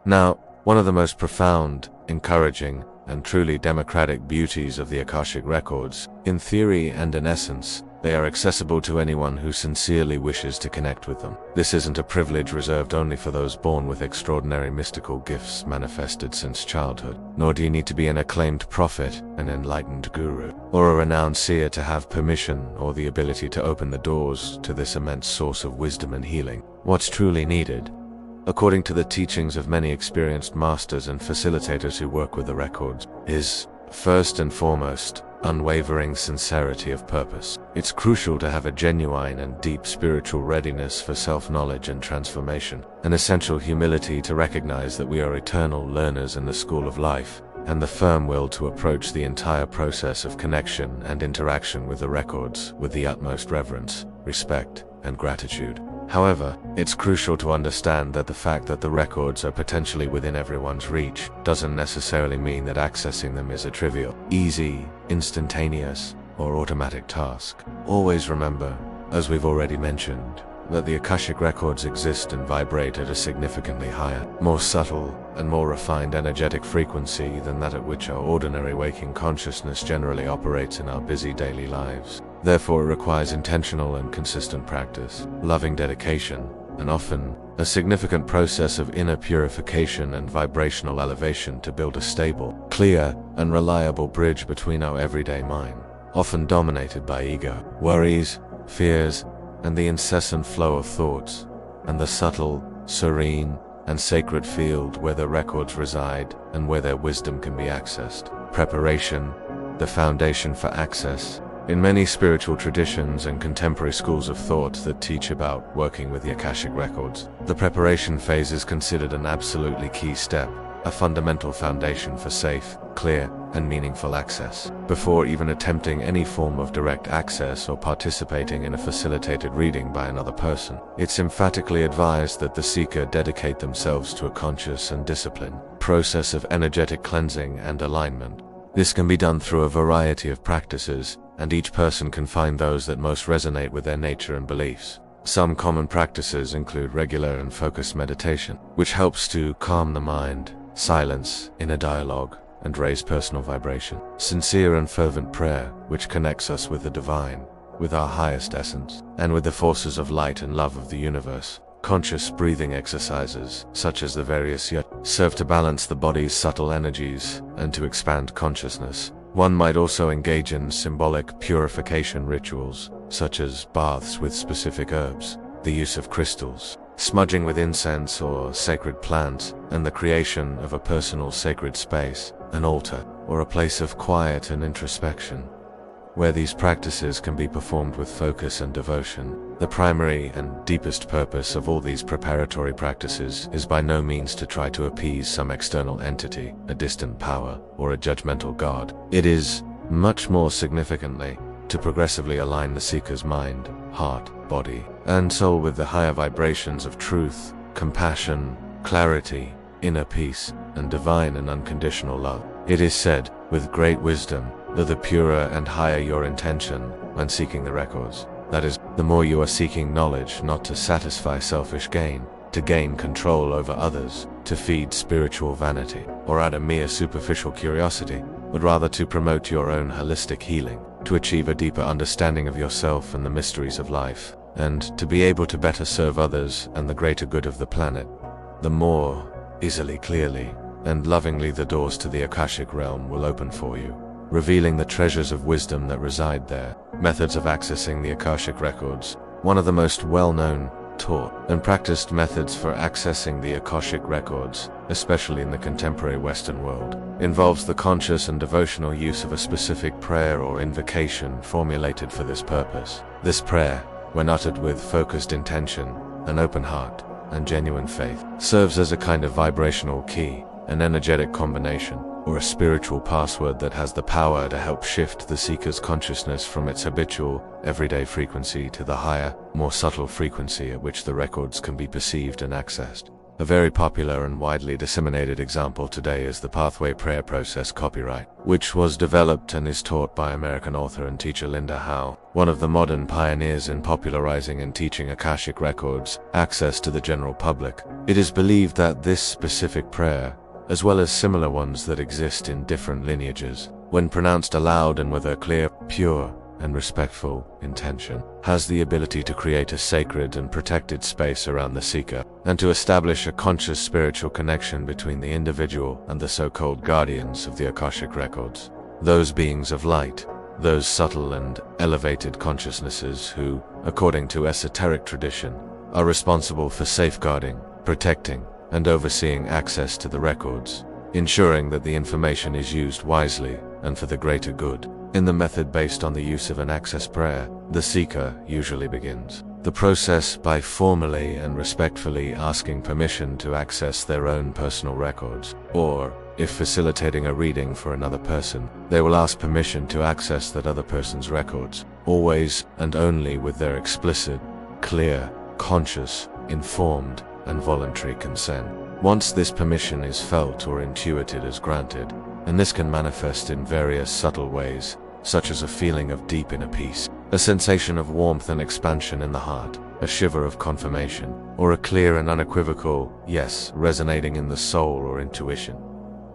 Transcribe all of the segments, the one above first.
Now, one of the most profound, encouraging, and truly democratic beauties of the Akashic Records, in theory and in essence, they are accessible to anyone who sincerely wishes to connect with them. This isn't a privilege reserved only for those born with extraordinary mystical gifts manifested since childhood, nor do you need to be an acclaimed prophet, an enlightened guru, or a renowned seer to have permission or the ability to open the doors to this immense source of wisdom and healing. What's truly needed, according to the teachings of many experienced masters and facilitators who work with the records, is, first and foremost, unwavering sincerity of purpose. It's crucial to have a genuine and deep spiritual readiness for self-knowledge and transformation, an essential humility to recognize that we are eternal learners in the school of life, and the firm will to approach the entire process of connection and interaction with the records with the utmost reverence, respect, and gratitude. However, it's crucial to understand that the fact that the records are potentially within everyone's reach doesn't necessarily mean that accessing them is a trivial, easy, instantaneous, or automatic task. Always remember, as we've already mentioned, that the Akashic Records exist and vibrate at a significantly higher, more subtle, and more refined energetic frequency than that at which our ordinary waking consciousness generally operates in our busy daily lives. Therefore, it requires intentional and consistent practice, loving dedication, and often a significant process of inner purification and vibrational elevation to build a stable, clear, and reliable bridge between our everyday mind, often dominated by ego, worries, fears, and the incessant flow of thoughts, and the subtle, serene, and sacred field where the records reside and where their wisdom can be accessed. Preparation, the foundation for access. In many spiritual traditions and contemporary schools of thought that teach about working with the Akashic Records, the preparation phase is considered an absolutely key step, a fundamental foundation for safe, clear, and meaningful access. Before even attempting any form of direct access or participating in a facilitated reading by another person, it's emphatically advised that the seeker dedicate themselves to a conscious and disciplined process of energetic cleansing and alignment. This can be done through a variety of practices, and each person can find those that most resonate with their nature and beliefs. Some common practices include regular and focused meditation, which helps to calm the mind, silence inner dialogue, and raise personal vibration. Sincere and fervent prayer, which connects us with the divine, with our highest essence, and with the forces of light and love of the universe. Conscious breathing exercises, such as the various yat, serve to balance the body's subtle energies and to expand consciousness. One might also engage in symbolic purification rituals, such as baths with specific herbs, the use of crystals, smudging with incense or sacred plants, and the creation of a personal sacred space, an altar, or a place of quiet and introspection. Where these practices can be performed with focus and devotion, the primary and deepest purpose of all these preparatory practices is by no means to try to appease some external entity, a distant power, or a judgmental god. It is, much more significantly, to progressively align the seeker's mind, heart, body, and soul with the higher vibrations of truth, compassion, clarity, inner peace, and divine and unconditional love. It is said, with great wisdom, that the purer and higher your intention when seeking the records, that is, the more you are seeking knowledge not to satisfy selfish gain, to gain control over others, to feed spiritual vanity, or out of mere superficial curiosity, but rather to promote your own holistic healing, to achieve a deeper understanding of yourself and the mysteries of life, and to be able to better serve others and the greater good of the planet. The more easily, clearly, and lovingly the doors to the Akashic realm will open for you, revealing the treasures of wisdom that reside there. Methods of accessing the Akashic Records. One of the most well-known, taught, and practiced methods for accessing the Akashic Records, especially in the contemporary Western world, involves the conscious and devotional use of a specific prayer or invocation formulated for this purpose. This prayer, when uttered with focused intention, an open heart, and genuine faith, serves as a kind of vibrational key, an energetic combination, or a spiritual password that has the power to help shift the seeker's consciousness from its habitual, everyday frequency to the higher, more subtle frequency at which the records can be perceived and accessed. A very popular and widely disseminated example today is the pathway prayer process copyright, which was developed and is taught by American author and teacher Linda Howe, one of the modern pioneers in popularizing and teaching Akashic Records access to the general public. It is believed that this specific prayer, as well as similar ones that exist in different lineages, when pronounced aloud and with a clear, pure, and respectful intention, has the ability to create a sacred and protected space around the seeker, and to establish a conscious spiritual connection between the individual and the so-called guardians of the Akashic Records. Those beings of light, those subtle and elevated consciousnesses who, according to esoteric tradition, are responsible for safeguarding, protecting, and overseeing access to the records, ensuring that the information is used wisely and for the greater good. In the method based on the use of an access prayer, the seeker usually begins the process by formally and respectfully asking permission to access their own personal records, or, if facilitating a reading for another person, they will ask permission to access that other person's records, always and only with their explicit, clear, conscious, informed, and voluntary consent. Once this permission is felt or intuited as granted, and this can manifest in various subtle ways, such as a feeling of deep inner peace, a sensation of warmth and expansion in the heart, a shiver of confirmation, or a clear and unequivocal yes resonating in the soul or intuition.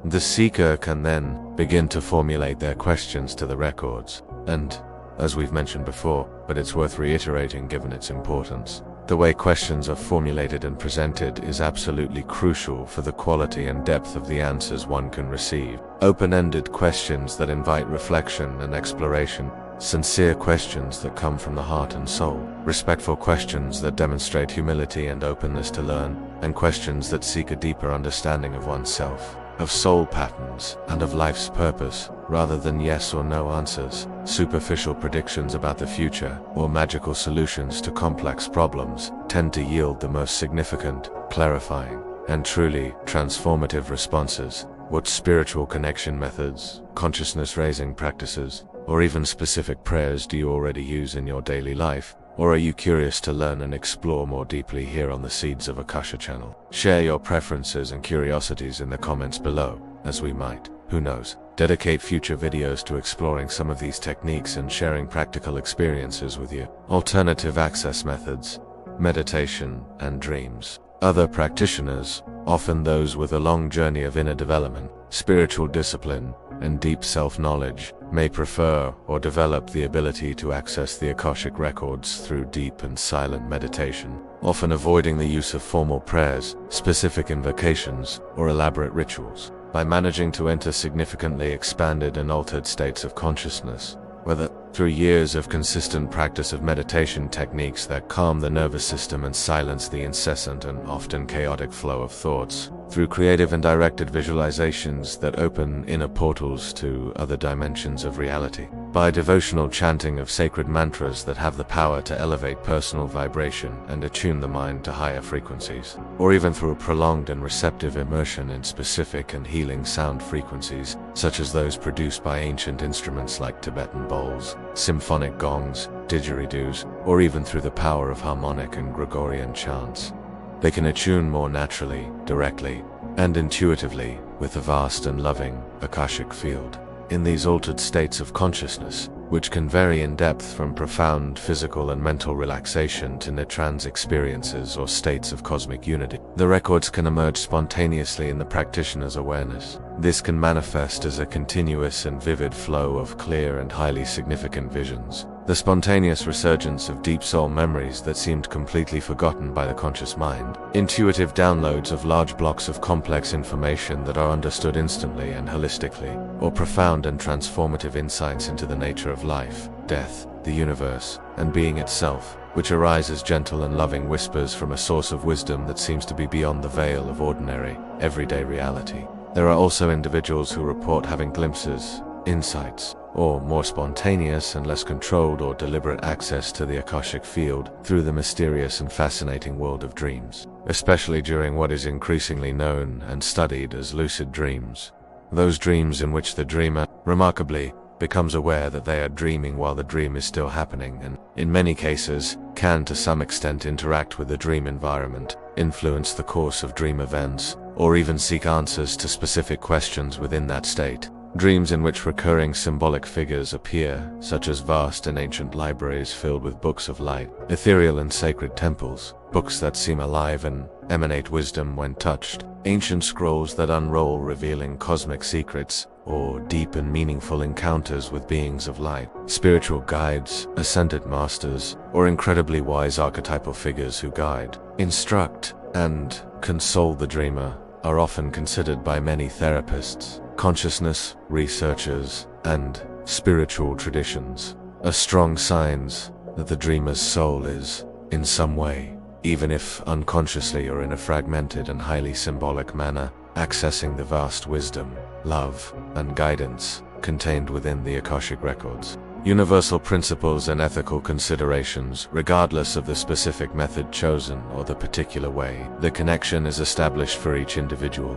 The seeker can then begin to formulate their questions to the records, and, as we've mentioned before, but it's worth reiterating given its importance, the way questions are formulated and presented is absolutely crucial for the quality and depth of the answers one can receive. Open-ended questions that invite reflection and exploration, sincere questions that come from the heart and soul, respectful questions that demonstrate humility and openness to learn, and questions that seek a deeper understanding of oneself, of soul patterns, and of life's purpose, rather than yes or no answers, superficial predictions about the future, or magical solutions to complex problems, tend to yield the most significant, clarifying, and truly transformative responses. What spiritual connection methods, consciousness-raising practices, or even specific prayers do you already use in your daily life? Or are you curious to learn and explore more deeply here on the Seeds of Akasha channel? Share your preferences and curiosities in the comments below, as we might, who knows, dedicate future videos to exploring some of these techniques and sharing practical experiences with you. Alternative access methods, meditation, and dreams. Other practitioners, often those with a long journey of inner development, spiritual discipline, and deep self-knowledge, may prefer or develop the ability to access the Akashic Records through deep and silent meditation, often avoiding the use of formal prayers, specific invocations, or elaborate rituals. By managing to enter significantly expanded and altered states of consciousness, whether through years of consistent practice of meditation techniques that calm the nervous system and silence the incessant and often chaotic flow of thoughts, through creative and directed visualizations that open inner portals to other dimensions of reality, by devotional chanting of sacred mantras that have the power to elevate personal vibration and attune the mind to higher frequencies, or even through a prolonged and receptive immersion in specific and healing sound frequencies, such as those produced by ancient instruments like Tibetan bowls, symphonic gongs, didgeridoos, or even through the power of harmonic and Gregorian chants. They can attune more naturally, directly, and intuitively with the vast and loving Akashic field. In these altered states of consciousness, which can vary in depth from profound physical and mental relaxation to near-trance experiences or states of cosmic unity, the records can emerge spontaneously in the practitioner's awareness. This can manifest as a continuous and vivid flow of clear and highly significant visions, the spontaneous resurgence of deep soul memories that seemed completely forgotten by the conscious mind, intuitive downloads of large blocks of complex information that are understood instantly and holistically, or profound and transformative insights into the nature of life, death, the universe, and being itself, which arise as gentle and loving whispers from a source of wisdom that seems to be beyond the veil of ordinary, everyday reality. There are also individuals who report having glimpses, insights, or more spontaneous and less controlled or deliberate access to the Akashic field through the mysterious and fascinating world of dreams, especially during what is increasingly known and studied as lucid dreams. Those dreams in which the dreamer, remarkably, becomes aware that they are dreaming while the dream is still happening, and, in many cases, can to some extent interact with the dream environment, influence the course of dream events, or even seek answers to specific questions within that state. Dreams in which recurring symbolic figures appear, such as vast and ancient libraries filled with books of light, ethereal and sacred temples, books that seem alive and emanate wisdom when touched, ancient scrolls that unroll revealing cosmic secrets, or deep and meaningful encounters with beings of light, spiritual guides, ascended masters, or incredibly wise archetypal figures who guide, instruct, and console the dreamer are often considered by many therapists, consciousness researchers, and spiritual traditions as strong signs that the dreamer's soul is, in some way, even if unconsciously or in a fragmented and highly symbolic manner, accessing the vast wisdom, love, and guidance contained within the Akashic Records. Universal principles and ethical considerations, regardless of the specific method chosen or the particular way the connection is established for each individual,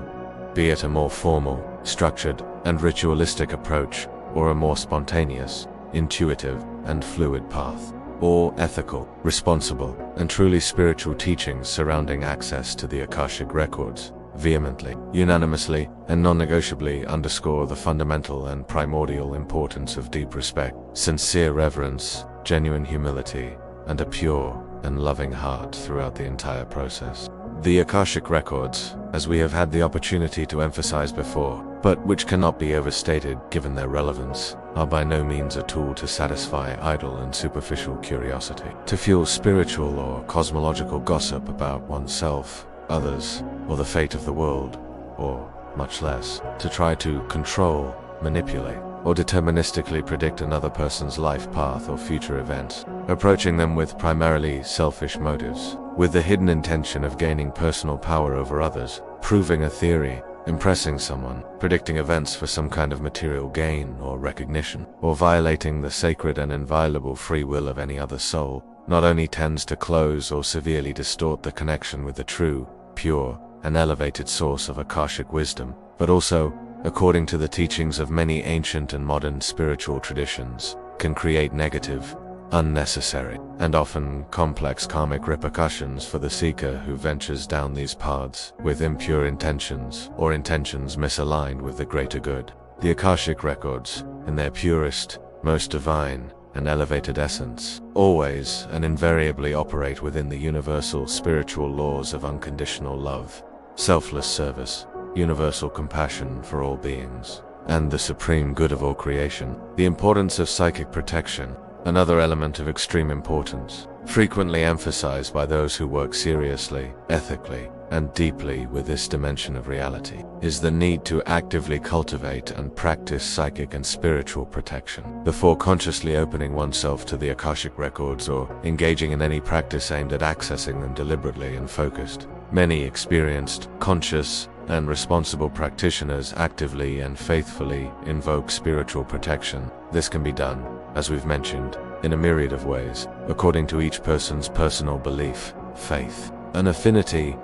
be it a more formal, structured, and ritualistic approach, or a more spontaneous, intuitive, and fluid path, or ethical, responsible, and truly spiritual teachings surrounding access to the Akashic Records vehemently, unanimously, and non-negotiably underscore the fundamental and primordial importance of deep respect, sincere reverence, genuine humility, and a pure and loving heart throughout the entire process. The Akashic Records, as we have had the opportunity to emphasize before, but which cannot be overstated given their relevance, are by no means a tool to satisfy idle and superficial curiosity, to fuel spiritual or cosmological gossip about oneself, others, or the fate of the world, or, much less, to try to control, manipulate, or deterministically predict another person's life path or future events, approaching them with primarily selfish motives, with the hidden intention of gaining personal power over others, proving a theory, impressing someone, predicting events for some kind of material gain or recognition, or violating the sacred and inviolable free will of any other soul, not only tends to close or severely distort the connection with the true, pure, and elevated source of Akashic wisdom, but also, according to the teachings of many ancient and modern spiritual traditions, can create negative, unnecessary, and often complex karmic repercussions for the seeker who ventures down these paths with impure intentions or intentions misaligned with the greater good. The Akashic Records, in their purest, most divine, and elevated essence, always and invariably operate within the universal spiritual laws of unconditional love, selfless service, universal compassion for all beings, and the supreme good of all creation. The importance of psychic protection, another element of extreme importance, frequently emphasized by those who work seriously, ethically, and deeply with this dimension of reality, is the need to actively cultivate and practice psychic and spiritual protection before consciously opening oneself to the Akashic Records or engaging in any practice aimed at accessing them deliberately and focused. Many experienced, conscious, and responsible practitioners actively and faithfully invoke spiritual protection. This can be done, as we've mentioned, in a myriad of ways, according to each person's personal belief, faith, and affinity.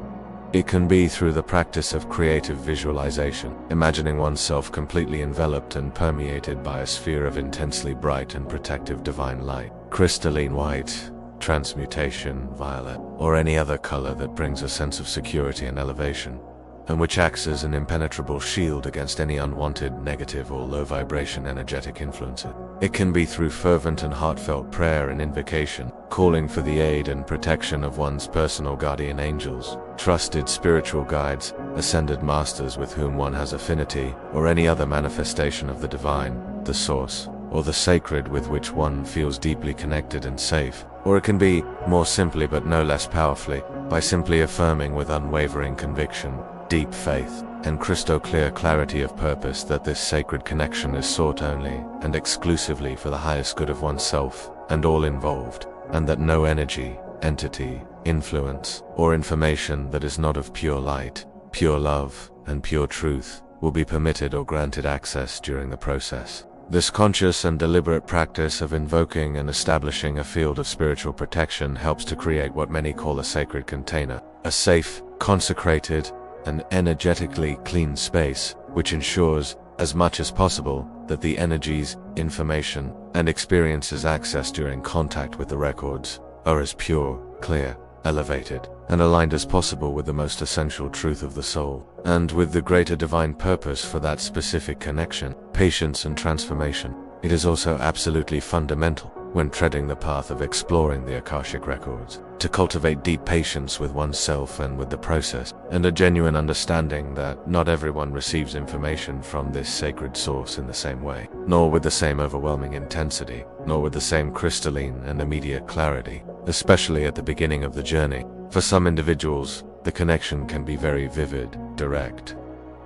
It can be through the practice of creative visualization, imagining oneself completely enveloped and permeated by a sphere of intensely bright and protective divine light, crystalline white, transmutation, violet, or any other color that brings a sense of security and elevation, and which acts as an impenetrable shield against any unwanted, negative, or low-vibration energetic influences. It can be through fervent and heartfelt prayer and invocation, calling for the aid and protection of one's personal guardian angels, trusted spiritual guides, ascended masters with whom one has affinity, or any other manifestation of the divine, the source, or the sacred with which one feels deeply connected and safe. Or it can be, more simply but no less powerfully, by simply affirming with unwavering conviction, deep faith, and crystal clear clarity of purpose that this sacred connection is sought only and exclusively for the highest good of oneself and all involved, and that no energy, entity, influence, or information that is not of pure light, pure love, and pure truth will be permitted or granted access during the process. This conscious and deliberate practice of invoking and establishing a field of spiritual protection helps to create what many call a sacred container, a safe, consecrated, and energetically clean space, which ensures as much as possible, that the energies, information, and experiences accessed during contact with the records are as pure, clear, elevated, and aligned as possible with the most essential truth of the soul, and with the greater divine purpose for that specific connection, patience, and transformation. It is also absolutely fundamental, when treading the path of exploring the Akashic Records, to cultivate deep patience with oneself and with the process, and a genuine understanding that not everyone receives information from this sacred source in the same way, nor with the same overwhelming intensity, nor with the same crystalline and immediate clarity, especially at the beginning of the journey. For some individuals, the connection can be very vivid, direct,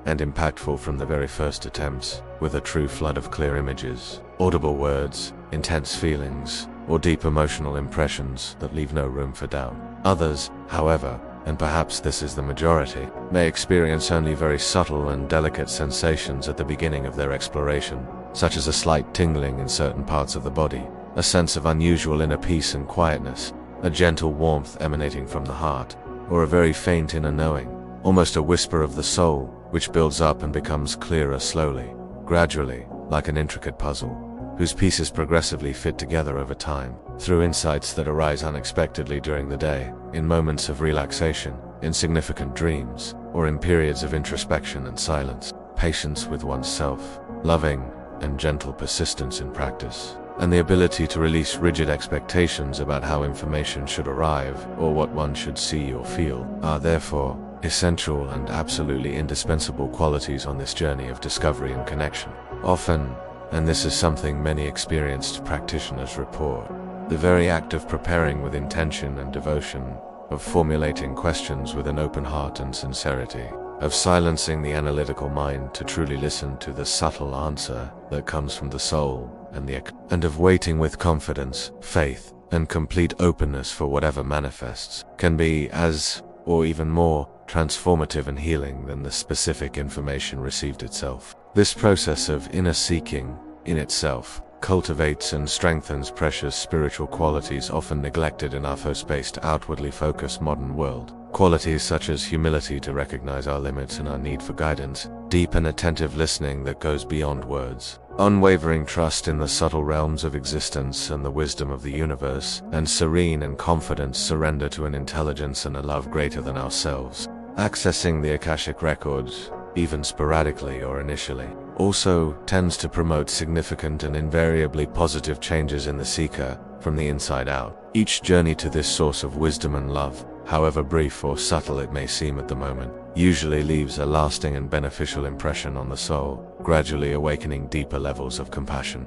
and impactful from the very first attempts, with a true flood of clear images, audible words, intense feelings, or deep emotional impressions that leave no room for doubt. Others, however, and perhaps this is the majority, may experience only very subtle and delicate sensations at the beginning of their exploration, such as a slight tingling in certain parts of the body, a sense of unusual inner peace and quietness, a gentle warmth emanating from the heart, or a very faint inner knowing, almost a whisper of the soul, which builds up and becomes clearer slowly, gradually, like an intricate puzzle, whose pieces progressively fit together over time, through insights that arise unexpectedly during the day, in moments of relaxation, in significant dreams, or in periods of introspection and silence. Patience with oneself, loving and gentle persistence in practice, and the ability to release rigid expectations about how information should arrive or what one should see or feel, are therefore essential and absolutely indispensable qualities on this journey of discovery and connection. Often, and this is something many experienced practitioners report, the very act of preparing with intention and devotion, of formulating questions with an open heart and sincerity, of silencing the analytical mind to truly listen to the subtle answer that comes from the soul, and of waiting with confidence, faith, and complete openness for whatever manifests, can be as, or even more, transformative and healing than the specific information received itself. This process of inner seeking, in itself, cultivates and strengthens precious spiritual qualities often neglected in our fast-paced, outwardly focused modern world. Qualities such as humility to recognize our limits and our need for guidance, deep and attentive listening that goes beyond words, unwavering trust in the subtle realms of existence and the wisdom of the universe, and serene and confident surrender to an intelligence and a love greater than ourselves. Accessing the Akashic Records, even sporadically or initially, also tends to promote significant and invariably positive changes in the seeker from the inside out. Each journey to this source of wisdom and love, however brief or subtle it may seem at the moment, usually leaves a lasting and beneficial impression on the soul, gradually awakening deeper levels of compassion.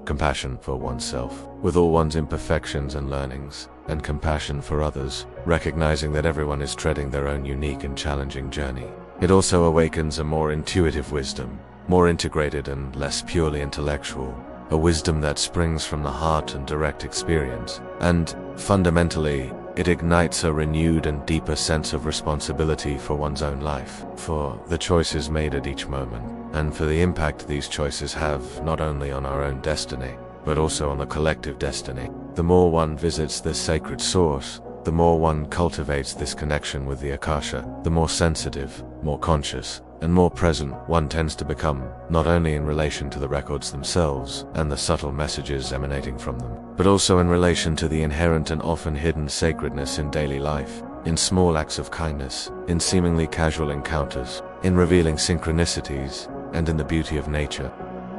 Compassion for oneself, with all one's imperfections and learnings, and compassion for others, recognizing that everyone is treading their own unique and challenging journey. It also awakens a more intuitive wisdom, more integrated and less purely intellectual, a wisdom that springs from the heart and direct experience, and, fundamentally, it ignites a renewed and deeper sense of responsibility for one's own life, for the choices made at each moment, and for the impact these choices have not only on our own destiny, but also on the collective destiny. The more one visits this sacred source, the more one cultivates this connection with the Akasha, the more sensitive, more conscious, and more present one tends to become, not only in relation to the records themselves and the subtle messages emanating from them, but also in relation to the inherent and often hidden sacredness in daily life, in small acts of kindness, in seemingly casual encounters, in revealing synchronicities, and in the beauty of nature.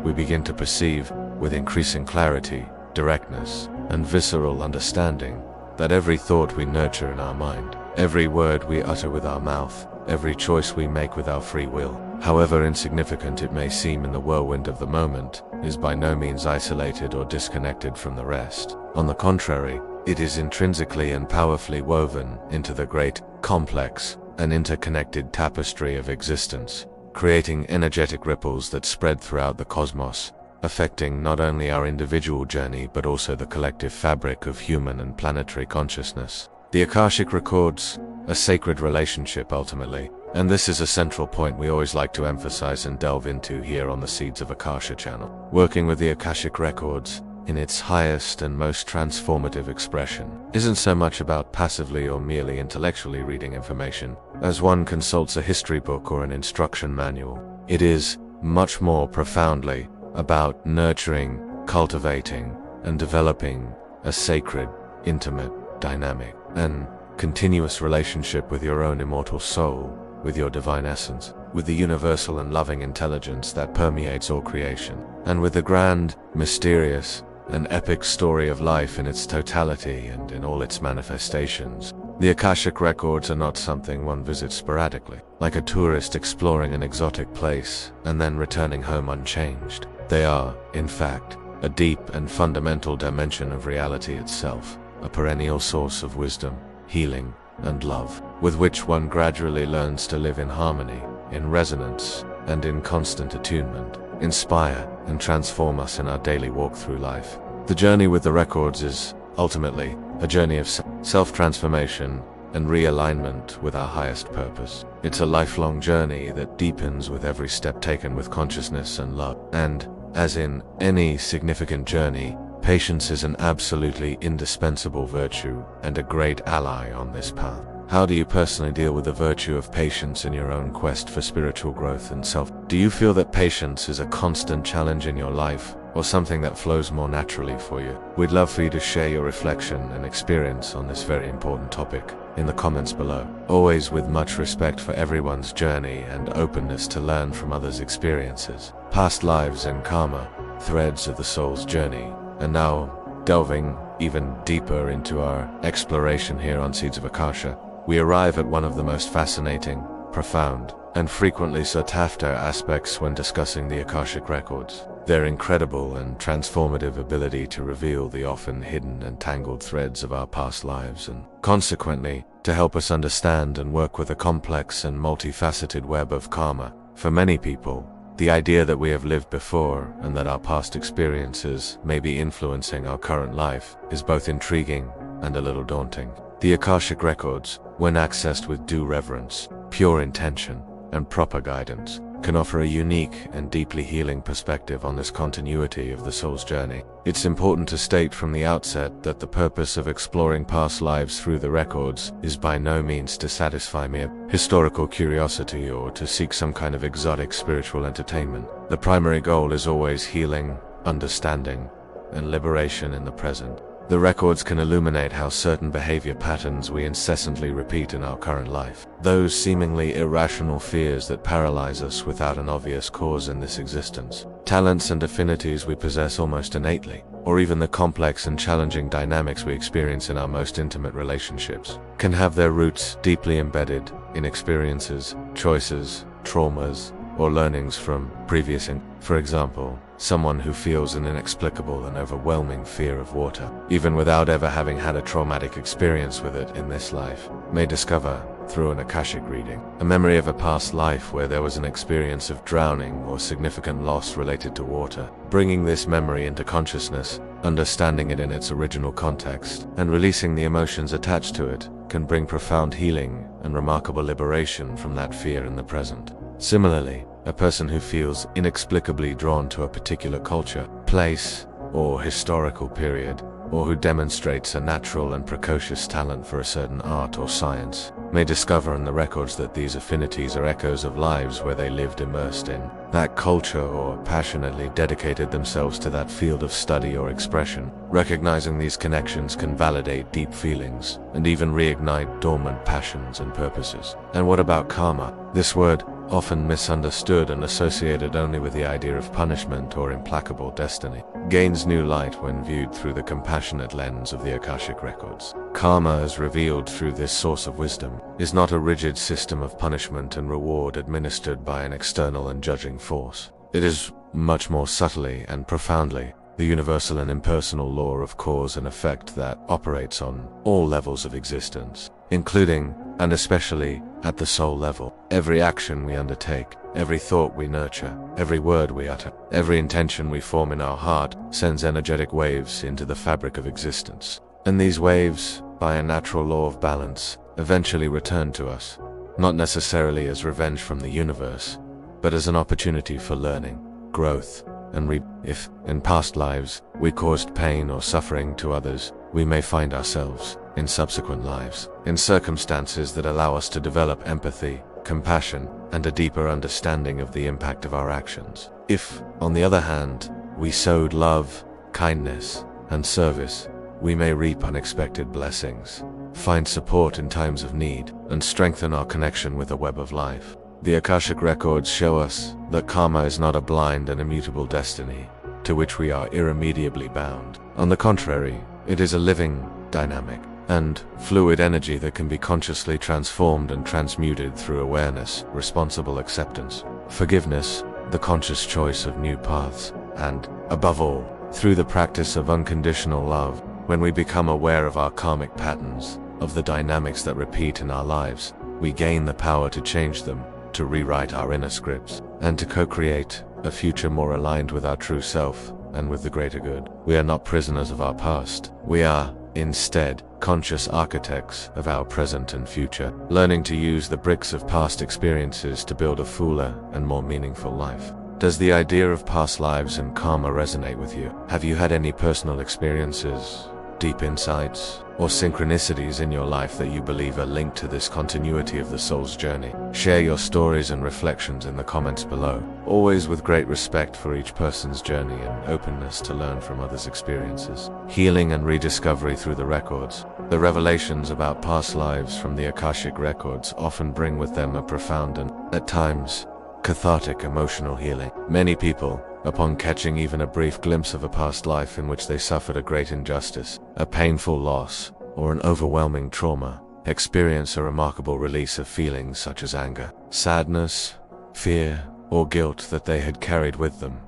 We begin to perceive, with increasing clarity, directness, and visceral understanding, that every thought we nurture in our mind, every word we utter with our mouth, every choice we make with our free will, however insignificant it may seem in the whirlwind of the moment, is by no means isolated or disconnected from the rest. On the contrary, it is intrinsically and powerfully woven into the great, complex, and interconnected tapestry of existence, creating energetic ripples that spread throughout the cosmos, affecting not only our individual journey but also the collective fabric of human and planetary consciousness. The Akashic Records, a sacred relationship ultimately, and this is a central point we always like to emphasize and delve into here on the Seeds of Akasha channel. Working with the Akashic Records, in its highest and most transformative expression, isn't so much about passively or merely intellectually reading information, as one consults a history book or an instruction manual. It is, much more profoundly about nurturing, cultivating, and developing a sacred, intimate, dynamic, and continuous relationship with your own immortal soul, with your divine essence, with the universal and loving intelligence that permeates all creation, and with the grand, mysterious, and epic story of life in its totality and in all its manifestations. The Akashic Records are not something one visits sporadically, like a tourist exploring an exotic place and then returning home unchanged. They are, in fact, a deep and fundamental dimension of reality itself, a perennial source of wisdom, healing, and love, with which one gradually learns to live in harmony, in resonance, and in constant attunement, inspire and transform us in our daily walk through life. The journey with the records is, ultimately, a journey of self-transformation and realignment with our highest purpose. It's a lifelong journey that deepens with every step taken with consciousness and love. And, as in any significant journey, patience is an absolutely indispensable virtue and a great ally on this path. How do you personally deal with the virtue of patience in your own quest for spiritual growth and self? Do you feel that patience is a constant challenge in your life, or something that flows more naturally for you? We'd love for you to share your reflection and experience on this very important topic in the comments below, always with much respect for everyone's journey and openness to learn from others' experiences. Past lives and karma, threads of the soul's journey. And now, delving even deeper into our exploration here on Seeds of Akasha, we arrive at one of the most fascinating, profound, and frequently sought after aspects when discussing the Akashic Records: their incredible and transformative ability to reveal the often hidden and tangled threads of our past lives, and consequently, to help us understand and work with a complex and multifaceted web of karma. For many people, the idea that we have lived before and that our past experiences may be influencing our current life is both intriguing and a little daunting. The Akashic Records, when accessed with due reverence, pure intention, and proper guidance, can offer a unique and deeply healing perspective on this continuity of the soul's journey. It's important to state from the outset that the purpose of exploring past lives through the records is by no means to satisfy mere historical curiosity or to seek some kind of exotic spiritual entertainment. The primary goal is always healing, understanding, and liberation in the present. The records can illuminate how certain behavior patterns we incessantly repeat in our current life, those seemingly irrational fears that paralyze us without an obvious cause in this existence, talents and affinities we possess almost innately, or even the complex and challenging dynamics we experience in our most intimate relationships, can have their roots deeply embedded in experiences, choices, traumas, or learnings from previous. For example, someone who feels an inexplicable and overwhelming fear of water, even without ever having had a traumatic experience with it in this life, may discover, through an Akashic reading, a memory of a past life where there was an experience of drowning or significant loss related to water. Bringing this memory into consciousness, understanding it in its original context, and releasing the emotions attached to it, can bring profound healing and remarkable liberation from that fear in the present. Similarly, a person who feels inexplicably drawn to a particular culture, place, or historical period, or who demonstrates a natural and precocious talent for a certain art or science, may discover in the records that these affinities are echoes of lives where they lived immersed in that culture or passionately dedicated themselves to that field of study or expression. Recognizing these connections can validate deep feelings and even reignite dormant passions and purposes. And what about karma? This word, often misunderstood and associated only with the idea of punishment or implacable destiny, gains new light when viewed through the compassionate lens of the Akashic Records. Karma, as revealed through this source of wisdom, is not a rigid system of punishment and reward administered by an external and judging force. It is, much more subtly and profoundly, the universal and impersonal law of cause and effect that operates on all levels of existence, including, and especially, at the soul level. Every action we undertake, every thought we nurture, every word we utter, every intention we form in our heart sends energetic waves into the fabric of existence. And these waves, by a natural law of balance, eventually return to us, not necessarily as revenge from the universe, but as an opportunity for learning, growth, and if, in past lives, we caused pain or suffering to others, we may find ourselves, in subsequent lives, in circumstances that allow us to develop empathy, compassion, and a deeper understanding of the impact of our actions. If, on the other hand, we sowed love, kindness, and service, we may reap unexpected blessings, find support in times of need, and strengthen our connection with the web of life. The Akashic Records show us that karma is not a blind and immutable destiny to which we are irremediably bound. On the contrary, it is a living, dynamic, and fluid energy that can be consciously transformed and transmuted through awareness, responsible acceptance, forgiveness, the conscious choice of new paths, and, above all, through the practice of unconditional love. When we become aware of our karmic patterns, of the dynamics that repeat in our lives, we gain the power to change them, to rewrite our inner scripts, and to co-create a future more aligned with our true self and with the greater good. We are not prisoners of our past. We are, instead, conscious architects of our present and future, learning to use the bricks of past experiences to build a fuller and more meaningful life. Does the idea of past lives and karma resonate with you? Have you had any personal experiences, deep insights, or synchronicities in your life that you believe are linked to this continuity of the soul's journey? Share your stories and reflections in the comments below, always with great respect for each person's journey and openness to learn from others' experiences. Healing and rediscovery through the records. The revelations about past lives from the Akashic Records often bring with them a profound and, at times, cathartic emotional healing. Many people, upon catching even a brief glimpse of a past life in which they suffered a great injustice, a painful loss, or an overwhelming trauma, experience a remarkable release of feelings such as anger, sadness, fear, or guilt that they had carried with them,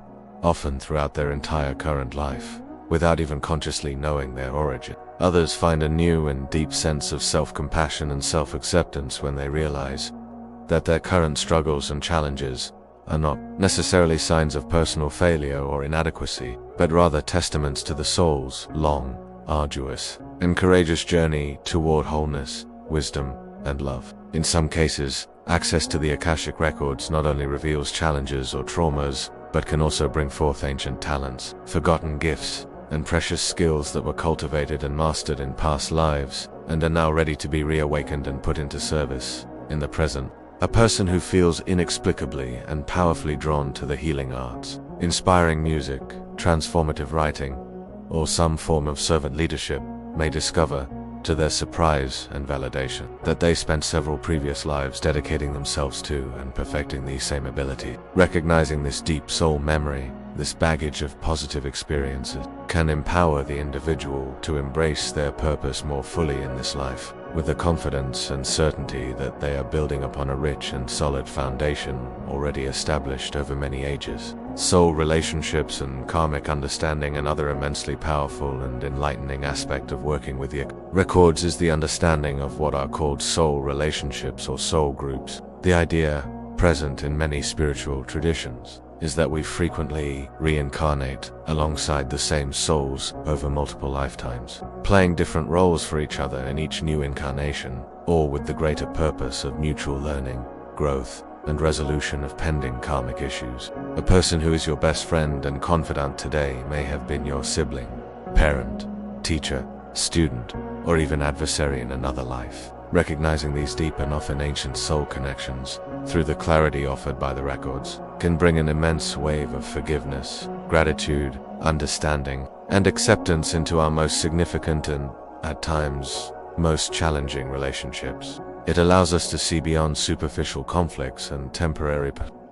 often throughout their entire current life, without even consciously knowing their origin. Others find a new and deep sense of self-compassion and self-acceptance when they realize that their current struggles and challenges are not necessarily signs of personal failure or inadequacy, but rather testaments to the soul's long, arduous, and courageous journey toward wholeness, wisdom, and love. In some cases, access to the Akashic Records not only reveals challenges or traumas, but can also bring forth ancient talents, forgotten gifts, and precious skills that were cultivated and mastered in past lives, and are now ready to be reawakened and put into service in the present. A person who feels inexplicably and powerfully drawn to the healing arts, inspiring music, transformative writing, or some form of servant leadership may discover, to their surprise and validation, that they spent several previous lives dedicating themselves to and perfecting the same ability. Recognizing this deep soul memory, this baggage of positive experiences, can empower the individual to embrace their purpose more fully in this life, with the confidence and certainty that they are building upon a rich and solid foundation already established over many ages. Soul relationships and karmic understanding. Another immensely powerful and enlightening aspect of working with the records is the understanding of what are called soul relationships or soul groups. The idea, present in many spiritual traditions, is that we frequently reincarnate alongside the same souls over multiple lifetimes, playing different roles for each other in each new incarnation, all with the greater purpose of mutual learning, growth, and resolution of pending karmic issues. A person who is your best friend and confidant today may have been your sibling, parent, teacher, student, or even adversary in another life. Recognizing these deep and often ancient soul connections, through the clarity offered by the records, can bring an immense wave of forgiveness, gratitude, understanding, and acceptance into our most significant and, at times, most challenging relationships. It allows us to see beyond superficial conflicts and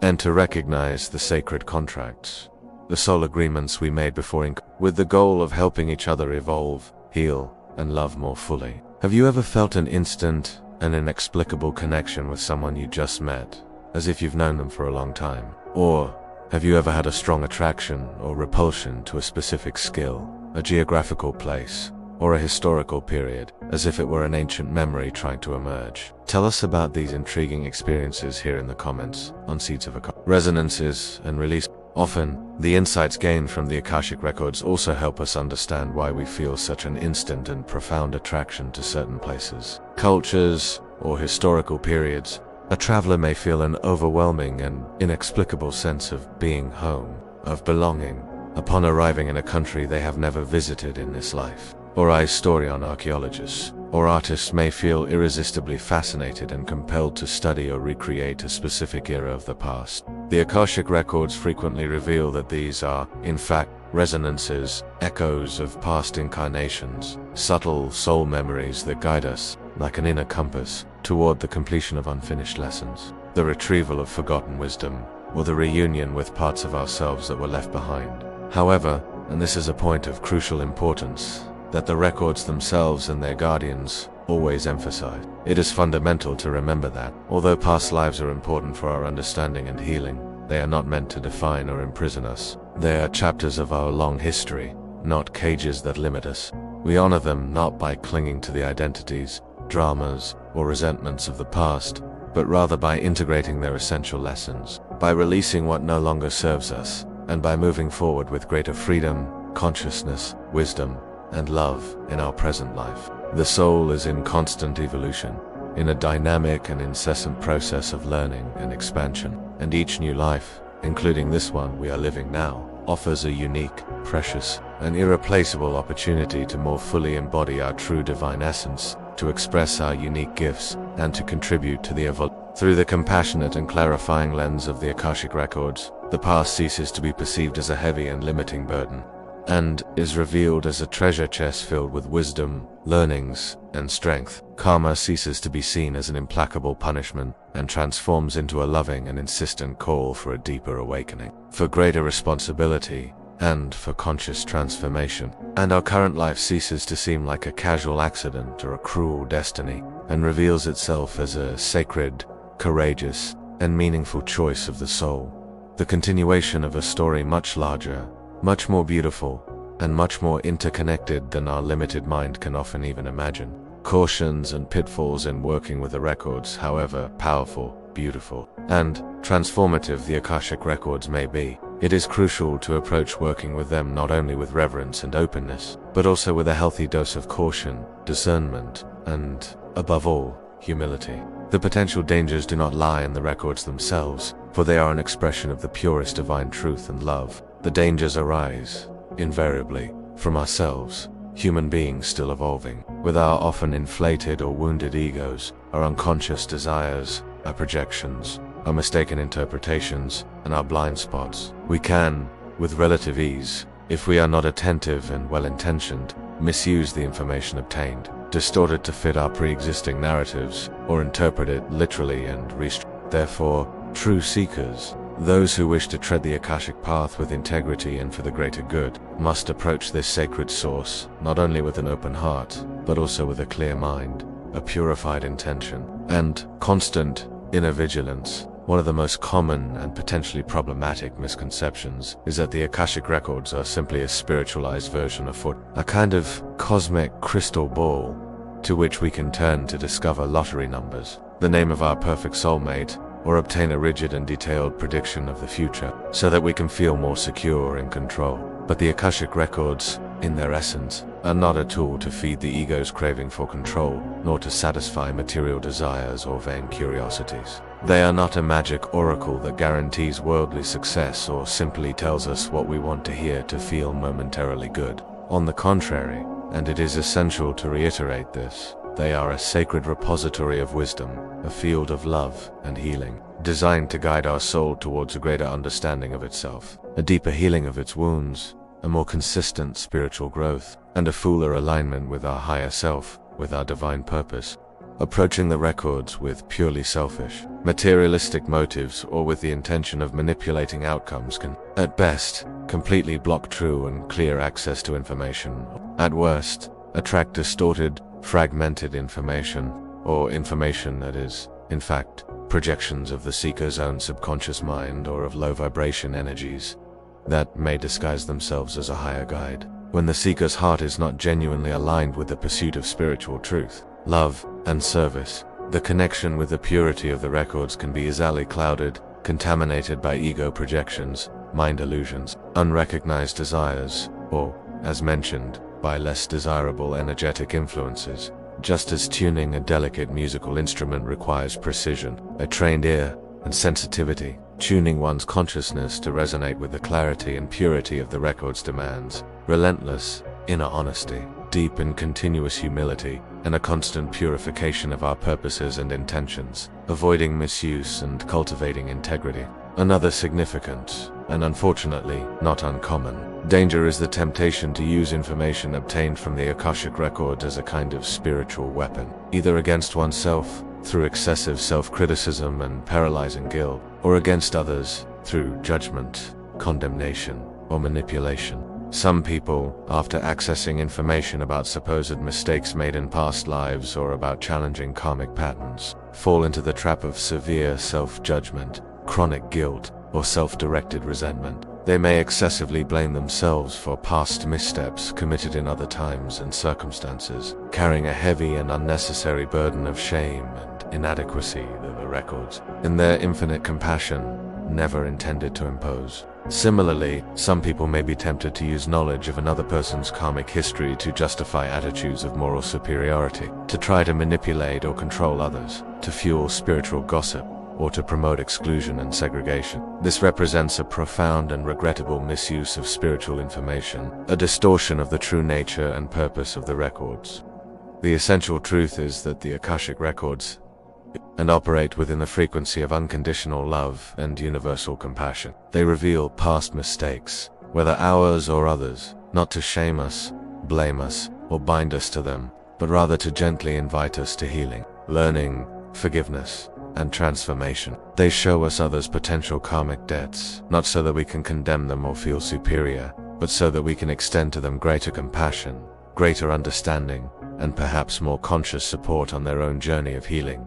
and to recognize the sacred contracts, the soul agreements we made before with the goal of helping each other evolve, heal, and love more fully. Have you ever felt an instant and inexplicable connection with someone you just met, as if you've known them for a long time? Or have you ever had a strong attraction or repulsion to a specific skill, a geographical place, or a historical period, as if it were an ancient memory trying to emerge? Tell us about these intriguing experiences here in the comments on Seeds of Akasha. Resonances and release. Often, the insights gained from the Akashic Records also help us understand why we feel such an instant and profound attraction to certain places, cultures, or historical periods. A traveler may feel an overwhelming and inexplicable sense of being home, of belonging, upon arriving in a country they have never visited in this life. or a historian archaeologists, or artists may feel irresistibly fascinated and compelled to study or recreate a specific era of the past. The Akashic Records frequently reveal that these are, in fact, resonances, echoes of past incarnations, subtle soul memories that guide us, like an inner compass, toward the completion of unfinished lessons, the retrieval of forgotten wisdom, or the reunion with parts of ourselves that were left behind. However, and this is a point of crucial importance, that the records themselves and their guardians always emphasize. It is fundamental to remember that, although past lives are important for our understanding and healing, they are not meant to define or imprison us. They are chapters of our long history, not cages that limit us. We honor them not by clinging to the identities, dramas, or resentments of the past, but rather by integrating their essential lessons, by releasing what no longer serves us, and by moving forward with greater freedom, consciousness, wisdom, and love in our present life. The soul is in constant evolution, in a dynamic and incessant process of learning and expansion, and each new life, including this one we are living now, offers a unique, precious, and irreplaceable opportunity to more fully embody our true divine essence, to express our unique gifts, and to contribute to the evolution. Through the compassionate and clarifying lens of the Akashic Records, the past ceases to be perceived as a heavy and limiting burden, and is revealed as a treasure chest filled with wisdom, learnings, and strength. Karma ceases to be seen as an implacable punishment and transforms into a loving and insistent call for a deeper awakening, for greater responsibility, and for conscious transformation. And our current life ceases to seem like a casual accident or a cruel destiny, and reveals itself as a sacred, courageous, and meaningful choice of the soul, the continuation of a story much larger, much more beautiful, and much more interconnected than our limited mind can often even imagine. Cautions and pitfalls in working with the records, however powerful, beautiful, and transformative the Akashic Records may be, it is crucial to approach working with them not only with reverence and openness, but also with a healthy dose of caution, discernment, and, above all, humility. The potential dangers do not lie in the records themselves, for they are an expression of the purest divine truth and love. The dangers arise, invariably, from ourselves, human beings still evolving, with our often inflated or wounded egos, our unconscious desires, our projections, our mistaken interpretations, and our blind spots. We can, with relative ease, if we are not attentive and well-intentioned, misuse the information obtained, distort it to fit our pre-existing narratives, or interpret it literally and restrict. Therefore, true seekers, those who wish to tread the Akashic path with integrity and for the greater good, must approach this sacred source not only with an open heart, but also with a clear mind, a purified intention, and constant inner vigilance. One of the most common and potentially problematic misconceptions is that the Akashic Records are simply a spiritualized version of a kind of cosmic crystal ball to which we can turn to discover lottery numbers, the name of our perfect soulmate, or obtain a rigid and detailed prediction of the future, so that we can feel more secure in control. But the Akashic Records, in their essence, are not a tool to feed the ego's craving for control, nor to satisfy material desires or vain curiosities. They are not a magic oracle that guarantees worldly success or simply tells us what we want to hear to feel momentarily good. On the contrary, and it is essential to reiterate this, they are a sacred repository of wisdom, a field of love and healing, designed to guide our soul towards a greater understanding of itself, a deeper healing of its wounds, a more consistent spiritual growth, and a fuller alignment with our higher self, with our divine purpose. Approaching the records with purely selfish, materialistic motives or with the intention of manipulating outcomes can, at best, completely block true and clear access to information, at worst, attract distorted, fragmented information, or information that is, in fact, projections of the seeker's own subconscious mind or of low-vibration energies that may disguise themselves as a higher guide. When the seeker's heart is not genuinely aligned with the pursuit of spiritual truth, love, and service, the connection with the purity of the records can be easily clouded, contaminated by ego projections, mind illusions, unrecognized desires, or, as mentioned, by less desirable energetic influences. Just as tuning a delicate musical instrument requires precision, a trained ear, and sensitivity, tuning one's consciousness to resonate with the clarity and purity of the records demands relentless inner honesty, deep and continuous humility and a constant purification of our purposes and intentions, avoiding misuse and cultivating integrity. Another significant, and unfortunately not uncommon, danger is the temptation to use information obtained from the Akashic Records as a kind of spiritual weapon, either against oneself through excessive self-criticism and paralyzing guilt, or against others through judgment, condemnation, or manipulation. Some people, after accessing information about supposed mistakes made in past lives or about challenging karmic patterns, fall into the trap of severe self-judgment, chronic guilt, or self-directed resentment. They may excessively blame themselves for past missteps committed in other times and circumstances, carrying a heavy and unnecessary burden of shame and inadequacy that the records, in their infinite compassion, never intended to impose. Similarly, some people may be tempted to use knowledge of another person's karmic history to justify attitudes of moral superiority, to try to manipulate or control others, to fuel spiritual gossip, or to promote exclusion and segregation. This represents a profound and regrettable misuse of spiritual information, a distortion of the true nature and purpose of the records. The essential truth is that the Akashic Records and operate within the frequency of unconditional love and universal compassion. They reveal past mistakes, whether ours or others, not to shame us, blame us, or bind us to them, but rather to gently invite us to healing, learning, forgiveness, and transformation. They show us others' potential karmic debts, not so that we can condemn them or feel superior, but so that we can extend to them greater compassion, greater understanding, and perhaps more conscious support on their own journey of healing.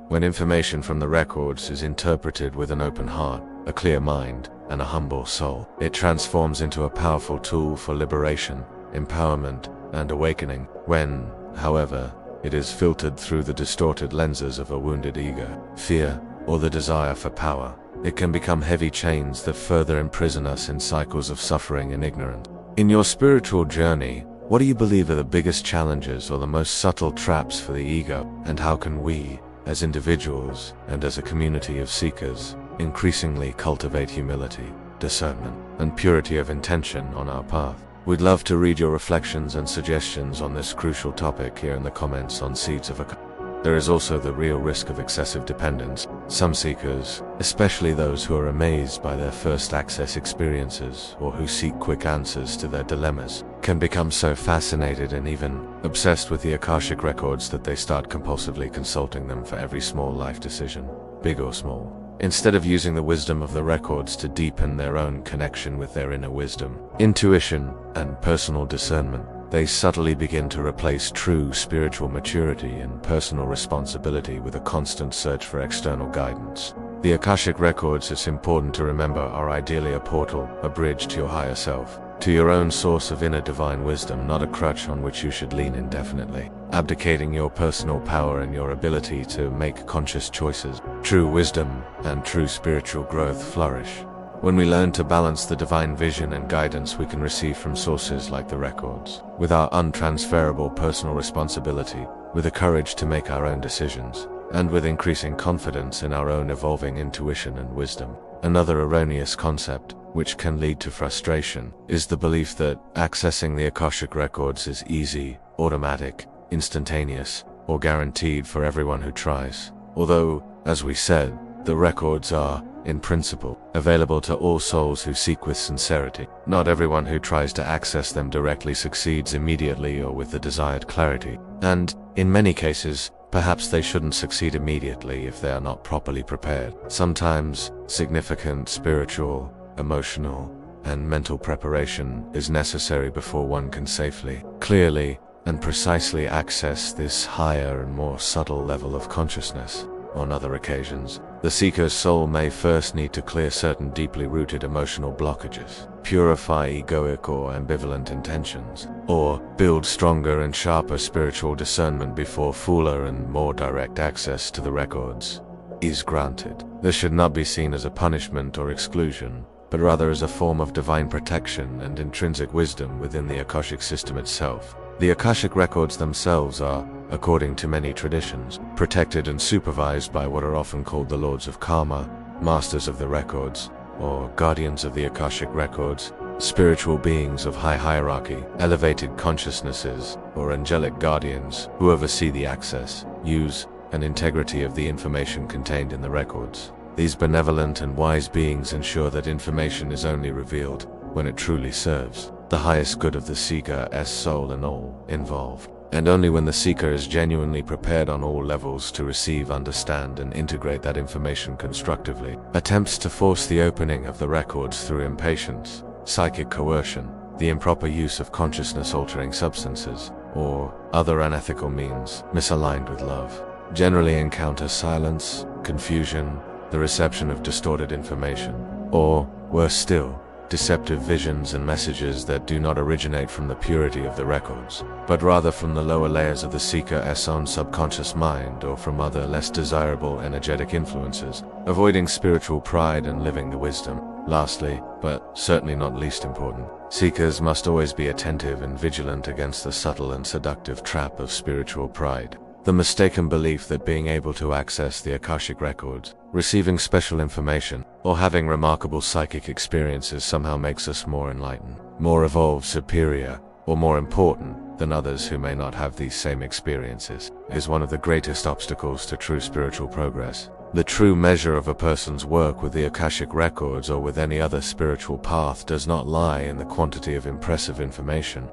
When information from the records is interpreted with an open heart, a clear mind, and a humble soul, it transforms into a powerful tool for liberation, empowerment, and awakening. When, however, it is filtered through the distorted lenses of a wounded ego, fear, or the desire for power, it can become heavy chains that further imprison us in cycles of suffering and ignorance. In your spiritual journey, what do you believe are the biggest challenges or the most subtle traps for the ego, and how can we, as individuals and as a community of seekers, increasingly cultivate humility, discernment, and purity of intention on our path? We'd love to read your reflections and suggestions on this crucial topic here in the comments on Seeds of Akasha. There is also the real risk of excessive dependence. Some seekers, especially those who are amazed by their first access experiences or who seek quick answers to their dilemmas, can become so fascinated and even obsessed with the Akashic Records that they start compulsively consulting them for every small life decision, big or small. Instead of using the wisdom of the records to deepen their own connection with their inner wisdom, intuition, and personal discernment, they subtly begin to replace true spiritual maturity and personal responsibility with a constant search for external guidance. The Akashic Records, it's important to remember, are ideally a portal, a bridge to your higher self, to your own source of inner divine wisdom, not a crutch on which you should lean indefinitely. Abdicating your personal power and your ability to make conscious choices, true wisdom and true spiritual growth flourish when we learn to balance the divine vision and guidance we can receive from sources like the records, with our untransferable personal responsibility, with the courage to make our own decisions, and with increasing confidence in our own evolving intuition and wisdom. Another erroneous concept, which can lead to frustration, is the belief that accessing the Akashic Records is easy, automatic, instantaneous, or guaranteed for everyone who tries. Although, as we said, the records are, in principle, available to all souls who seek with sincerity. Not everyone who tries to access them directly succeeds immediately or with the desired clarity. And, in many cases, perhaps they shouldn't succeed immediately if they are not properly prepared. Sometimes, significant spiritual, emotional, and mental preparation is necessary before one can safely, clearly, and precisely access this higher and more subtle level of consciousness. On other occasions, the seeker's soul may first need to clear certain deeply rooted emotional blockages, purify egoic or ambivalent intentions, or build stronger and sharper spiritual discernment before fuller and more direct access to the records is granted. This should not be seen as a punishment or exclusion, but rather as a form of divine protection and intrinsic wisdom within the Akashic system itself. The Akashic Records themselves are, according to many traditions, protected and supervised by what are often called the Lords of Karma, Masters of the Records, or Guardians of the Akashic Records, spiritual beings of high hierarchy, elevated consciousnesses, or angelic guardians who oversee the access, use, and integrity of the information contained in the records. These benevolent and wise beings ensure that information is only revealed when it truly serves the highest good of the seeker's soul and all involved, and only when the seeker is genuinely prepared on all levels to receive, understand, and integrate that information constructively. Attempts to force the opening of the records through impatience, psychic coercion, the improper use of consciousness-altering substances, or other unethical means misaligned with love, generally encounter silence, confusion, the reception of distorted information, or, worse still, deceptive visions and messages that do not originate from the purity of the records, but rather from the lower layers of the seeker's own subconscious mind or from other less desirable energetic influences, avoiding spiritual pride and living the wisdom. Lastly, but certainly not least important, seekers must always be attentive and vigilant against the subtle and seductive trap of spiritual pride. The mistaken belief that being able to access the Akashic Records, receiving special information, or having remarkable psychic experiences somehow makes us more enlightened, more evolved, superior, or more important than others who may not have these same experiences, is one of the greatest obstacles to true spiritual progress. The true measure of a person's work with the Akashic Records or with any other spiritual path does not lie in the quantity of impressive information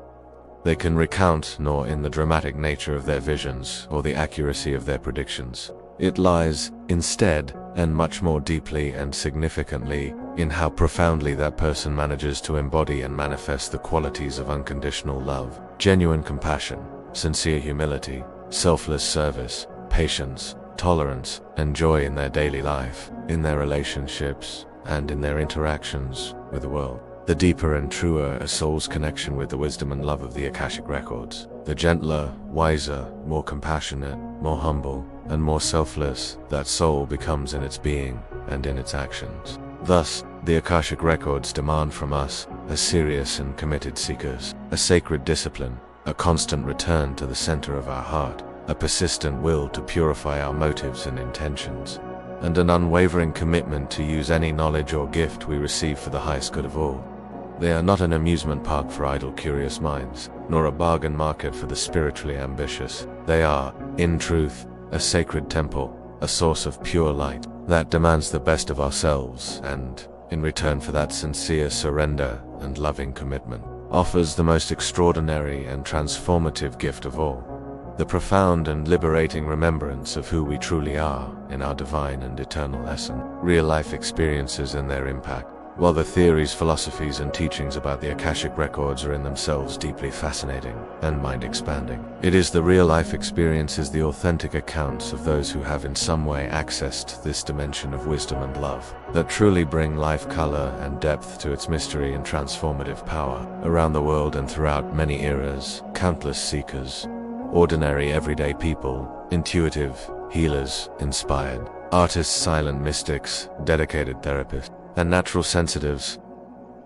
they can recount, nor in the dramatic nature of their visions or the accuracy of their predictions. It lies, instead, and much more deeply and significantly, in how profoundly that person manages to embody and manifest the qualities of unconditional love, genuine compassion, sincere humility, selfless service, patience, tolerance, and joy in their daily life, in their relationships, and in their interactions with the world. The deeper and truer a soul's connection with the wisdom and love of the Akashic Records, the gentler, wiser, more compassionate, more humble, and more selfless that soul becomes in its being and in its actions. Thus, the Akashic Records demand from us, as serious and committed seekers, a sacred discipline, a constant return to the center of our heart, a persistent will to purify our motives and intentions, and an unwavering commitment to use any knowledge or gift we receive for the highest good of all. They are not an amusement park for idle, curious minds, nor a bargain market for the spiritually ambitious. They are, in truth, a sacred temple, a source of pure light that demands the best of ourselves and, in return for that sincere surrender and loving commitment, offers the most extraordinary and transformative gift of all, the profound and liberating remembrance of who we truly are in our divine and eternal essence. Real-life experiences and their impact. While the theories, philosophies, and teachings about the Akashic Records are in themselves deeply fascinating and mind-expanding, it is the real-life experiences, the authentic accounts of those who have in some way accessed this dimension of wisdom and love, that truly bring life color and depth to its mystery and transformative power. Around the world and throughout many eras, countless seekers, ordinary everyday people, intuitive, healers, inspired, artists, silent mystics, dedicated therapists, and natural sensitives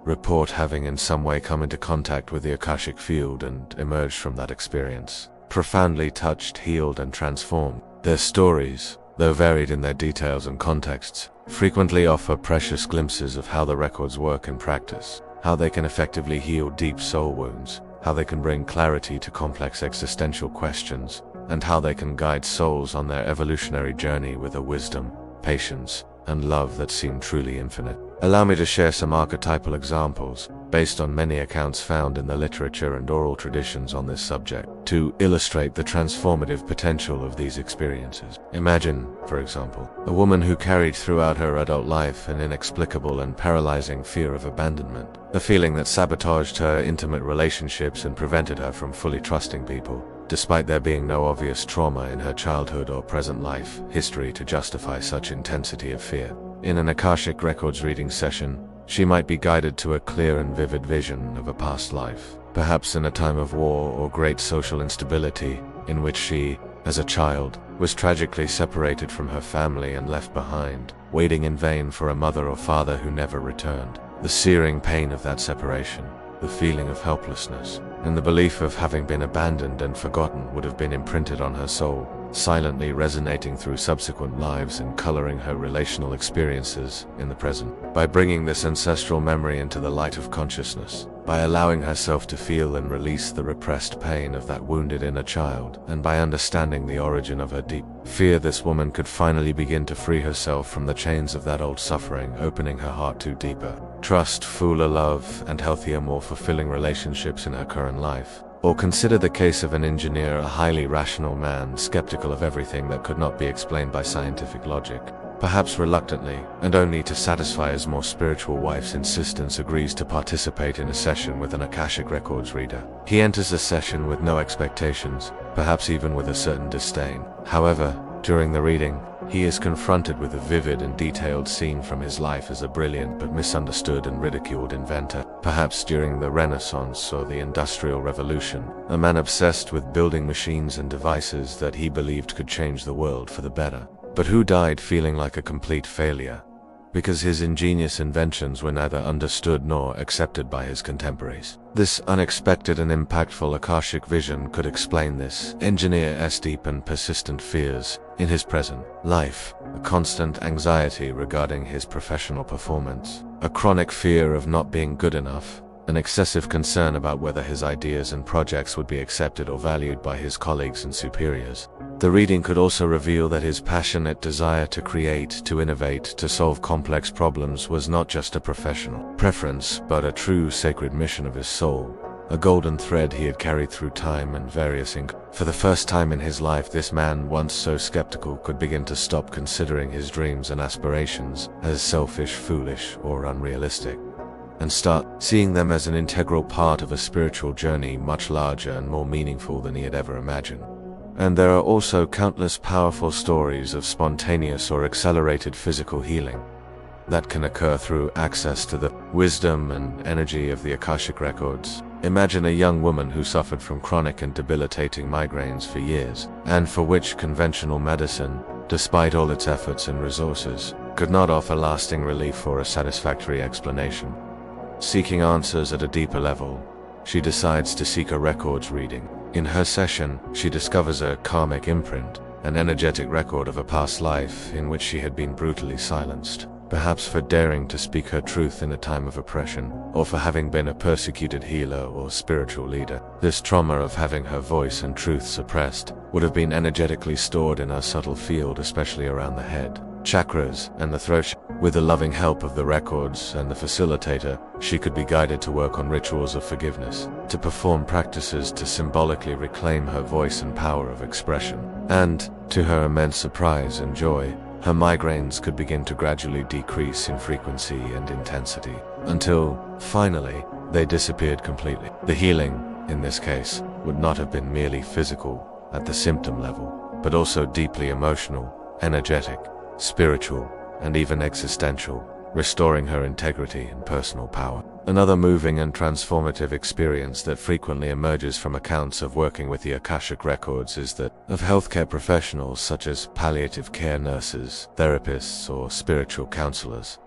report having in some way come into contact with the Akashic field and emerged from that experience, profoundly touched, healed, and transformed. Their stories, though varied in their details and contexts, frequently offer precious glimpses of how the records work in practice, how they can effectively heal deep soul wounds, how they can bring clarity to complex existential questions, and how they can guide souls on their evolutionary journey with a wisdom, patience, and love that seem truly infinite. Allow me to share some archetypal examples, based on many accounts found in the literature and oral traditions on this subject, to illustrate the transformative potential of these experiences. Imagine, for example, a woman who carried throughout her adult life an inexplicable and paralyzing fear of abandonment, a feeling that sabotaged her intimate relationships and prevented her from fully trusting people, despite there being no obvious trauma in her childhood or present life history to justify such intensity of fear. In an Akashic Records reading session, she might be guided to a clear and vivid vision of a past life, perhaps in a time of war or great social instability, in which she, as a child, was tragically separated from her family and left behind, waiting in vain for a mother or father who never returned. The searing pain of that separation, the feeling of helplessness, and the belief of having been abandoned and forgotten would have been imprinted on her soul, silently resonating through subsequent lives and coloring her relational experiences in the present. By bringing this ancestral memory into the light of consciousness, by allowing herself to feel and release the repressed pain of that wounded inner child, and by understanding the origin of her deep fear, this woman could finally begin to free herself from the chains of that old suffering, opening her heart to deeper trust, fuller love, and healthier, more fulfilling relationships in her current life. Or consider the case of an engineer, a highly rational man, skeptical of everything that could not be explained by scientific logic. Perhaps reluctantly, and only to satisfy his more spiritual wife's insistence, agrees to participate in a session with an Akashic Records reader. He enters the session with no expectations, perhaps even with a certain disdain. However, during the reading, he is confronted with a vivid and detailed scene from his life as a brilliant but misunderstood and ridiculed inventor. Perhaps during the Renaissance or the Industrial Revolution, a man obsessed with building machines and devices that he believed could change the world for the better, but who died feeling like a complete failure, because his ingenious inventions were neither understood nor accepted by his contemporaries. This unexpected and impactful Akashic vision could explain this engineer's deep and persistent fears in his present life, a constant anxiety regarding his professional performance, a chronic fear of not being good enough, an excessive concern about whether his ideas and projects would be accepted or valued by his colleagues and superiors. The reading could also reveal that his passionate desire to create, to innovate, to solve complex problems was not just a professional preference, but a true sacred mission of his soul, a golden thread he had carried through time and various For the first time in his life, this man, once so skeptical, could begin to stop considering his dreams and aspirations as selfish, foolish, or unrealistic, and start seeing them as an integral part of a spiritual journey much larger and more meaningful than he had ever imagined. And there are also countless powerful stories of spontaneous or accelerated physical healing that can occur through access to the wisdom and energy of the Akashic Records. Imagine a young woman who suffered from chronic and debilitating migraines for years, and for which conventional medicine, despite all its efforts and resources, could not offer lasting relief or a satisfactory explanation. Seeking answers at a deeper level, she decides to seek a records reading. In her session, she discovers a karmic imprint, an energetic record of a past life in which she had been brutally silenced, perhaps for daring to speak her truth in a time of oppression, or for having been a persecuted healer or spiritual leader. This trauma of having her voice and truth suppressed would have been energetically stored in her subtle field, especially around the head, chakras, and the throat. With the loving help of the records and the facilitator, she could be guided to work on rituals of forgiveness, to perform practices to symbolically reclaim her voice and power of expression. And, to her immense surprise and joy, her migraines could begin to gradually decrease in frequency and intensity, until, finally, they disappeared completely. The healing, in this case, would not have been merely physical at the symptom level, but also deeply emotional, energetic, spiritual, and even existential, restoring her integrity and personal power. Another moving and transformative experience that frequently emerges from accounts of working with the Akashic Records is that of healthcare professionals such as palliative care nurses, therapists, or spiritual counselors,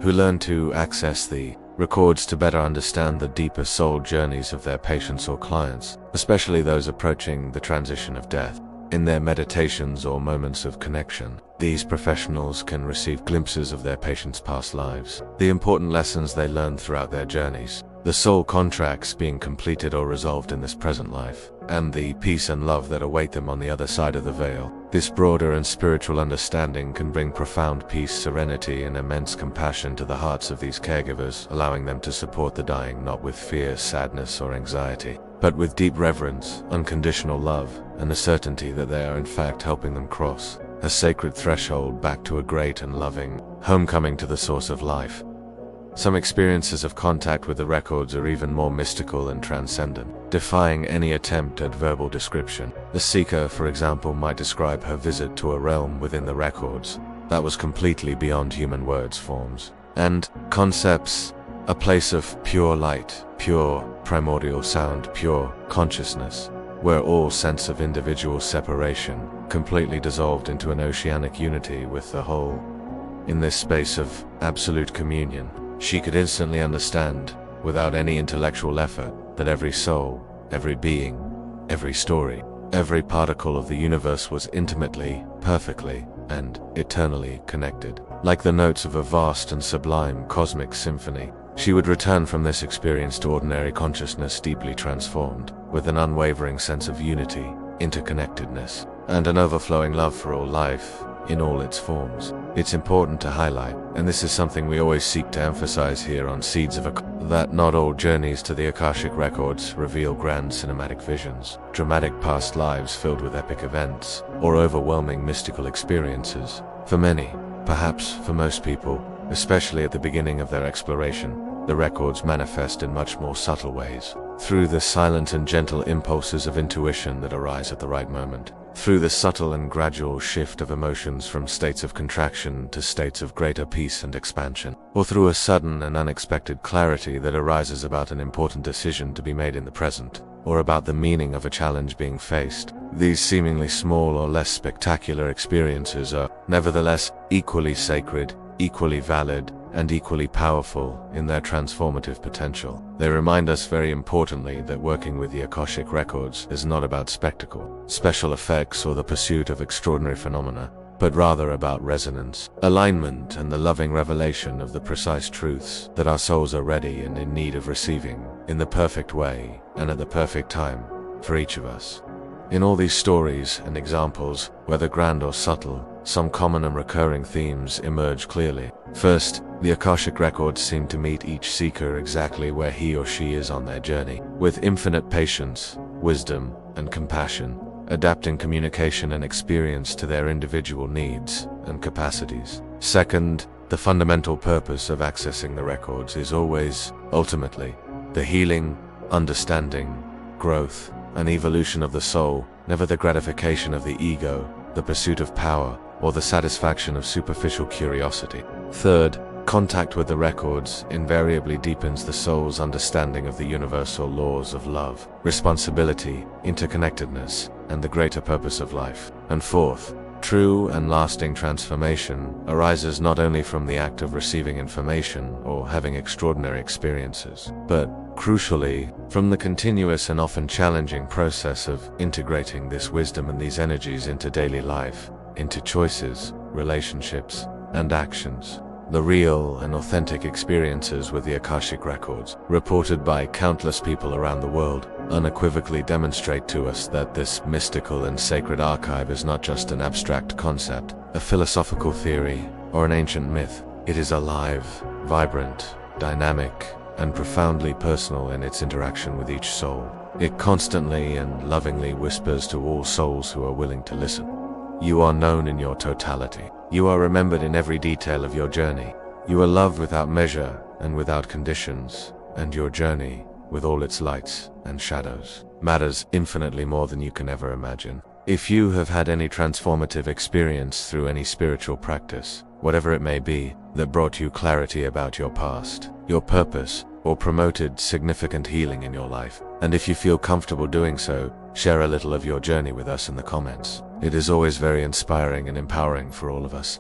who learn to access the records to better understand the deeper soul journeys of their patients or clients, especially those approaching the transition of death. In their meditations or moments of connection, these professionals can receive glimpses of their patients' past lives, the important lessons they learned throughout their journeys, the soul contracts being completed or resolved in this present life, and the peace and love that await them on the other side of the veil. This broader and spiritual understanding can bring profound peace, serenity, and immense compassion to the hearts of these caregivers, allowing them to support the dying not with fear, sadness, or anxiety, but with deep reverence, unconditional love, and the certainty that they are in fact helping them cross a sacred threshold back to a great and loving homecoming to the source of life. Some experiences of contact with the records are even more mystical and transcendent, defying any attempt at verbal description. The seeker, for example, might describe her visit to a realm within the records that was completely beyond human words, forms, and concepts, a place of pure light, pure primordial sound, pure consciousness, where all sense of individual separation completely dissolved into an oceanic unity with the whole. In this space of absolute communion, she could instantly understand, without any intellectual effort, that every soul, every being, every story, Every particle of the universe was intimately, perfectly, and eternally connected. Like the notes of a vast and sublime cosmic symphony, she would return from this experience to ordinary consciousness deeply transformed, with an unwavering sense of unity, interconnectedness, and an overflowing love for all life, in all its forms. It's important to highlight, and this is something we always seek to emphasize here on Seeds of that not all journeys to the Akashic Records reveal grand cinematic visions, dramatic past lives filled with epic events, or overwhelming mystical experiences. For many, perhaps for most people, especially at the beginning of their exploration, the records manifest in much more subtle ways, through the silent and gentle impulses of intuition that arise at the right moment, through the subtle and gradual shift of emotions from states of contraction to states of greater peace and expansion, or through a sudden and unexpected clarity that arises about an important decision to be made in the present, or about the meaning of a challenge being faced. These seemingly small or less spectacular experiences are, nevertheless, equally sacred, equally valid, and equally powerful in their transformative potential. They remind us very importantly that working with the Akashic Records is not about spectacle, special effects, or the pursuit of extraordinary phenomena, but rather about resonance, alignment, and the loving revelation of the precise truths that our souls are ready and in need of receiving, in the perfect way and at the perfect time, for each of us. In all these stories and examples, whether grand or subtle, some common and recurring themes emerge clearly. First, the Akashic Records seem to meet each seeker exactly where he or she is on their journey, with infinite patience, wisdom, and compassion, adapting communication and experience to their individual needs and capacities. Second, the fundamental purpose of accessing the records is always, ultimately, the healing, understanding, growth, and evolution of the soul, never the gratification of the ego, the pursuit of power, or the satisfaction of superficial curiosity. Third, contact with the records invariably deepens the soul's understanding of the universal laws of love, responsibility, interconnectedness, and the greater purpose of life. And fourth, true and lasting transformation arises not only from the act of receiving information or having extraordinary experiences, but, crucially, from the continuous and often challenging process of integrating this wisdom and these energies into daily life, into choices, relationships, and actions. The real and authentic experiences with the Akashic Records, reported by countless people around the world, unequivocally demonstrate to us that this mystical and sacred archive is not just an abstract concept, a philosophical theory, or an ancient myth. It is alive, vibrant, dynamic, and profoundly personal in its interaction with each soul. It constantly and lovingly whispers to all souls who are willing to listen. You are known in your totality. You are remembered in every detail of your journey. You are loved without measure and without conditions, and your journey, with all its lights and shadows, matters infinitely more than you can ever imagine. If you have had any transformative experience through any spiritual practice, whatever it may be, that brought you clarity about your past, your purpose, or promoted significant healing in your life, and if you feel comfortable doing so, share a little of your journey with us in the comments. It is always very inspiring and empowering for all of us.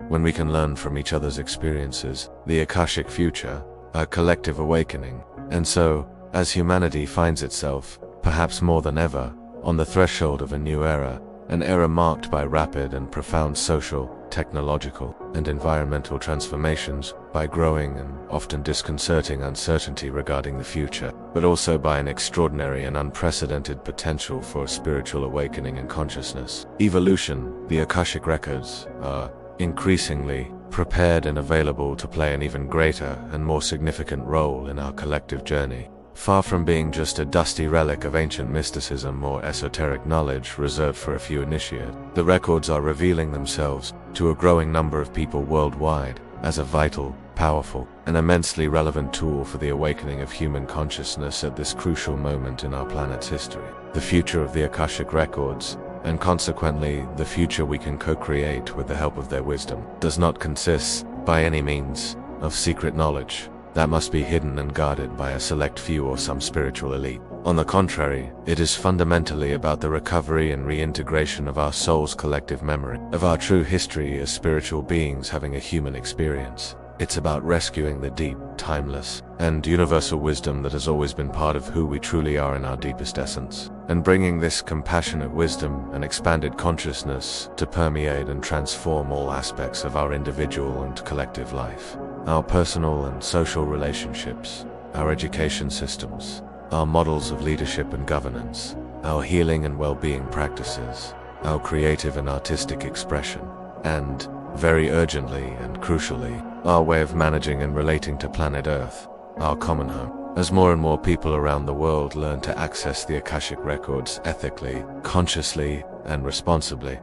When we can learn from each other's experiences, the Akashic future, a collective awakening, and so, as humanity finds itself, perhaps more than ever, on the threshold of a new era, an era marked by rapid and profound social, technological, and environmental transformations, by growing and often disconcerting uncertainty regarding the future, but also by an extraordinary and unprecedented potential for spiritual awakening and consciousness evolution, the Akashic Records are increasingly prepared and available to play an even greater and more significant role in our collective journey. Far from being just a dusty relic of ancient mysticism or esoteric knowledge reserved for a few initiates, the records are revealing themselves to a growing number of people worldwide as a vital, powerful, and immensely relevant tool for the awakening of human consciousness at this crucial moment in our planet's history. The future of the Akashic Records, and consequently the future we can co-create with the help of their wisdom, does not consist, by any means, of secret knowledge that must be hidden and guarded by a select few or some spiritual elite. On the contrary, it is fundamentally about the recovery and reintegration of our soul's collective memory, of our true history as spiritual beings having a human experience. It's about rescuing the deep, timeless, and universal wisdom that has always been part of who we truly are in our deepest essence, and bringing this compassionate wisdom and expanded consciousness to permeate and transform all aspects of our individual and collective life, our personal and social relationships, our education systems, our models of leadership and governance, our healing and well-being practices, our creative and artistic expression, and, very urgently and crucially, our way of managing and relating to planet Earth, our common home. As more and more people around the world learn to access the Akashic Records ethically, consciously, and responsibly,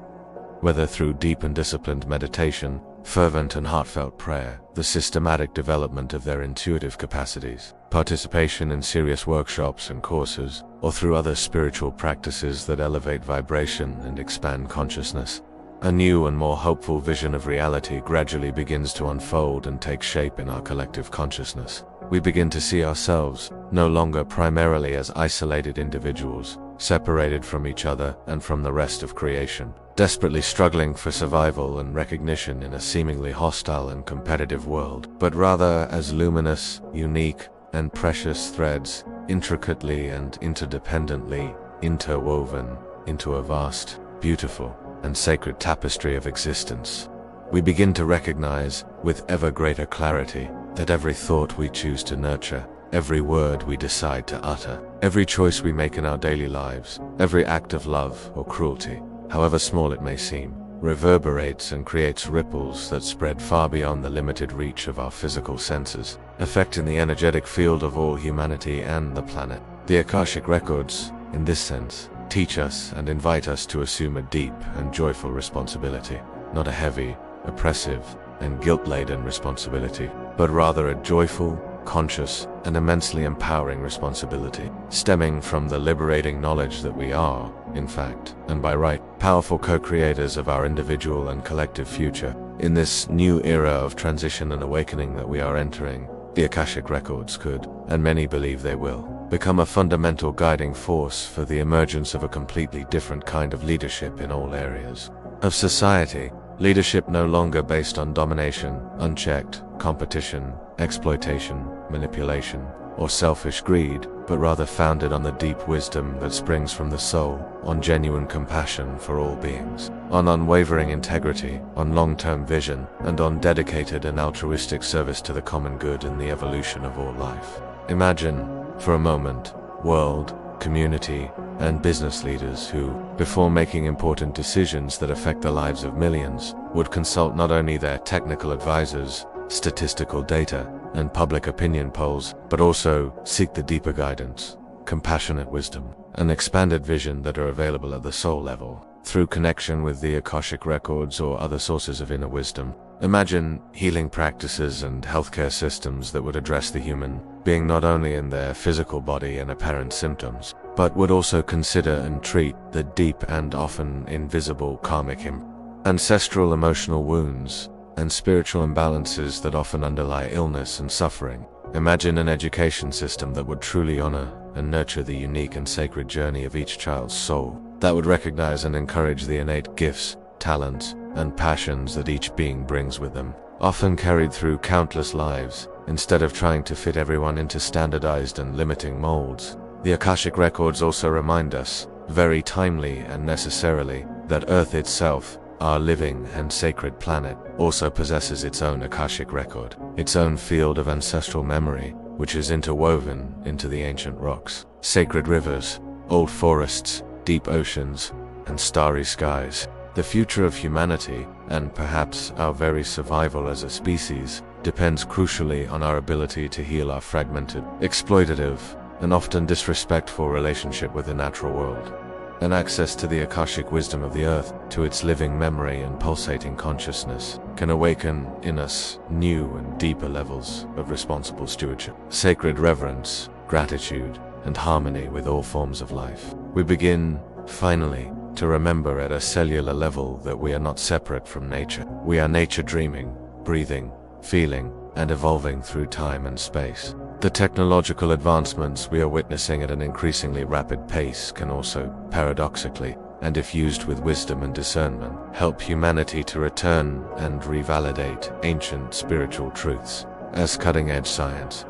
whether through deep and disciplined meditation, fervent and heartfelt prayer, the systematic development of their intuitive capacities, participation in serious workshops and courses, or through other spiritual practices that elevate vibration and expand consciousness, a new and more hopeful vision of reality gradually begins to unfold and take shape in our collective consciousness. We begin to see ourselves no longer primarily as isolated individuals, separated from each other and from the rest of creation, desperately struggling for survival and recognition in a seemingly hostile and competitive world, but rather as luminous, unique, and precious threads, intricately and interdependently interwoven into a vast, beautiful, and sacred tapestry of existence. We begin to recognize, with ever greater clarity, that every thought we choose to nurture, every word we decide to utter, every choice we make in our daily lives, every act of love or cruelty, however small it may seem, reverberates and creates ripples that spread far beyond the limited reach of our physical senses, affecting the energetic field of all humanity and the planet. The Akashic Records, in this sense, teach us and invite us to assume a deep and joyful responsibility, not a heavy, oppressive, and guilt-laden responsibility, but rather a joyful, conscious, and immensely empowering responsibility, stemming from the liberating knowledge that we are, in fact, and by right, powerful co-creators of our individual and collective future. In this new era of transition and awakening that we are entering, the Akashic Records could, and many believe they will, become a fundamental guiding force for the emergence of a completely different kind of leadership in all areas of society. Leadership no longer based on domination, unchecked competition, exploitation, manipulation, or selfish greed, but rather founded on the deep wisdom that springs from the soul, on genuine compassion for all beings, on unwavering integrity, on long-term vision, and on dedicated and altruistic service to the common good and the evolution of all life. Imagine, for a moment, world, community, and business leaders who, before making important decisions that affect the lives of millions, would consult not only their technical advisors, statistical data, and public opinion polls, but also seek the deeper guidance, compassionate wisdom, and expanded vision that are available at the soul level, through connection with the Akashic Records or other sources of inner wisdom. Imagine healing practices and healthcare systems that would address the human being not only in their physical body and apparent symptoms, but would also consider and treat the deep and often invisible karmic ancestral emotional wounds and spiritual imbalances that often underlie illness and suffering. Imagine an education system that would truly honor and nurture the unique and sacred journey of each child's soul, that would recognize and encourage the innate gifts, talents, and passions that each being brings with them, often carried through countless lives, instead of trying to fit everyone into standardized and limiting molds. The Akashic Records also remind us, very timely and necessarily, that Earth itself, our living and sacred planet, also possesses its own Akashic Record, its own field of ancestral memory, which is interwoven into the ancient rocks, sacred rivers, old forests, deep oceans, and starry skies. The future of humanity, and perhaps our very survival as a species, depends crucially on our ability to heal our fragmented, exploitative, and often disrespectful relationship with the natural world, and access to the Akashic wisdom of the earth, to its living memory and pulsating consciousness, can awaken in us new and deeper levels of responsible stewardship, sacred reverence, gratitude, and harmony with all forms of life. We begin, finally, to remember at a cellular level that we are not separate from nature. We are nature dreaming, breathing, feeling, and evolving through time and space. The technological advancements we are witnessing at an increasingly rapid pace can also, paradoxically, and if used with wisdom and discernment, help humanity to return and revalidate ancient spiritual truths as cutting-edge science,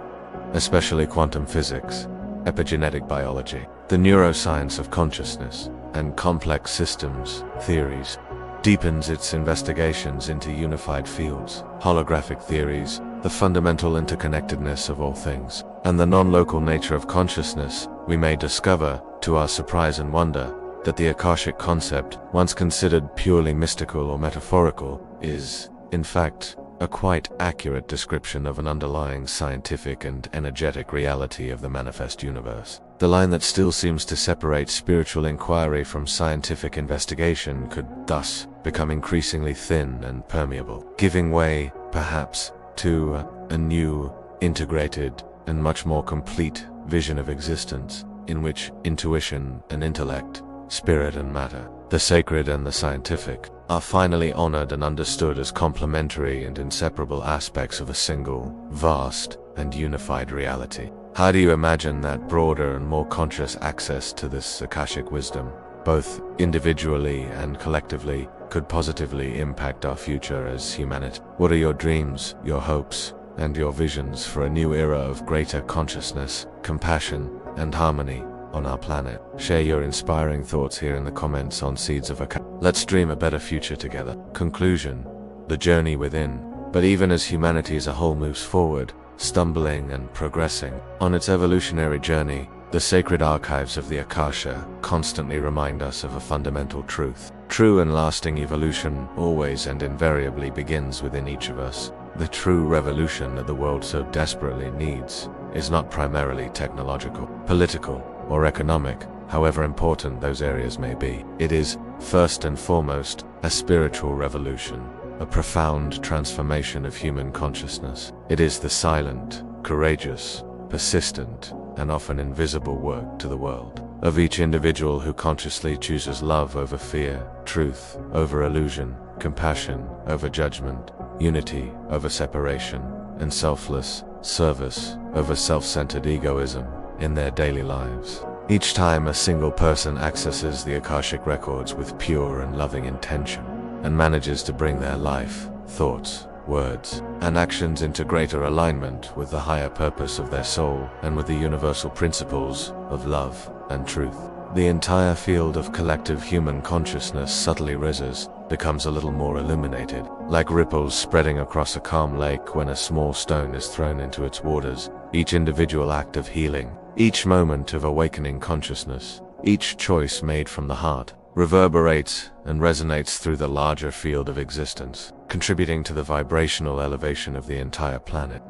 especially quantum physics, epigenetic biology, the neuroscience of consciousness, and complex systems theories, deepens its investigations into unified fields, holographic theories, the fundamental interconnectedness of all things, and the non-local nature of consciousness. We may discover, to our surprise and wonder, that the Akashic concept, once considered purely mystical or metaphorical, is, in fact, a quite accurate description of an underlying scientific and energetic reality of the manifest universe. The line that still seems to separate spiritual inquiry from scientific investigation could thus become increasingly thin and permeable, giving way, perhaps, to a new, integrated, and much more complete vision of existence, in which intuition and intellect, spirit and matter, the sacred and the scientific, are finally honored and understood as complementary and inseparable aspects of a single, vast, and unified reality. How do you imagine that broader and more conscious access to this Akashic wisdom, both individually and collectively, could positively impact our future as humanity? What are your dreams, your hopes, and your visions for a new era of greater consciousness, compassion, and harmony on our planet? Share your inspiring thoughts here in the comments on Seeds of Akasha. Let's dream a better future together. Conclusion: the journey within. But even as humanity as a whole moves forward, stumbling and progressing on its evolutionary journey, the sacred archives of the Akasha constantly remind us of a fundamental truth. True and lasting evolution always and invariably begins within each of us. The true revolution that the world so desperately needs is not primarily technological, political, or economic, however important those areas may be. It is, first and foremost, a spiritual revolution, a profound transformation of human consciousness. It is the silent, courageous, persistent, and often invisible work to the world of each individual who consciously chooses love over fear, truth over illusion, compassion over judgment, unity over separation, and selfless service over self-centered egoism in their daily lives. Each time a single person accesses the Akashic Records with pure and loving intention and manages to bring their life, thoughts, words, and actions into greater alignment with the higher purpose of their soul and with the universal principles of love and truth, the entire field of collective human consciousness subtly rises, becomes a little more illuminated, like ripples spreading across a calm lake when a small stone is thrown into its waters. Each individual act of healing, each moment of awakening consciousness, each choice made from the heart, reverberates and resonates through the larger field of existence, contributing to the vibrational elevation of the entire planet.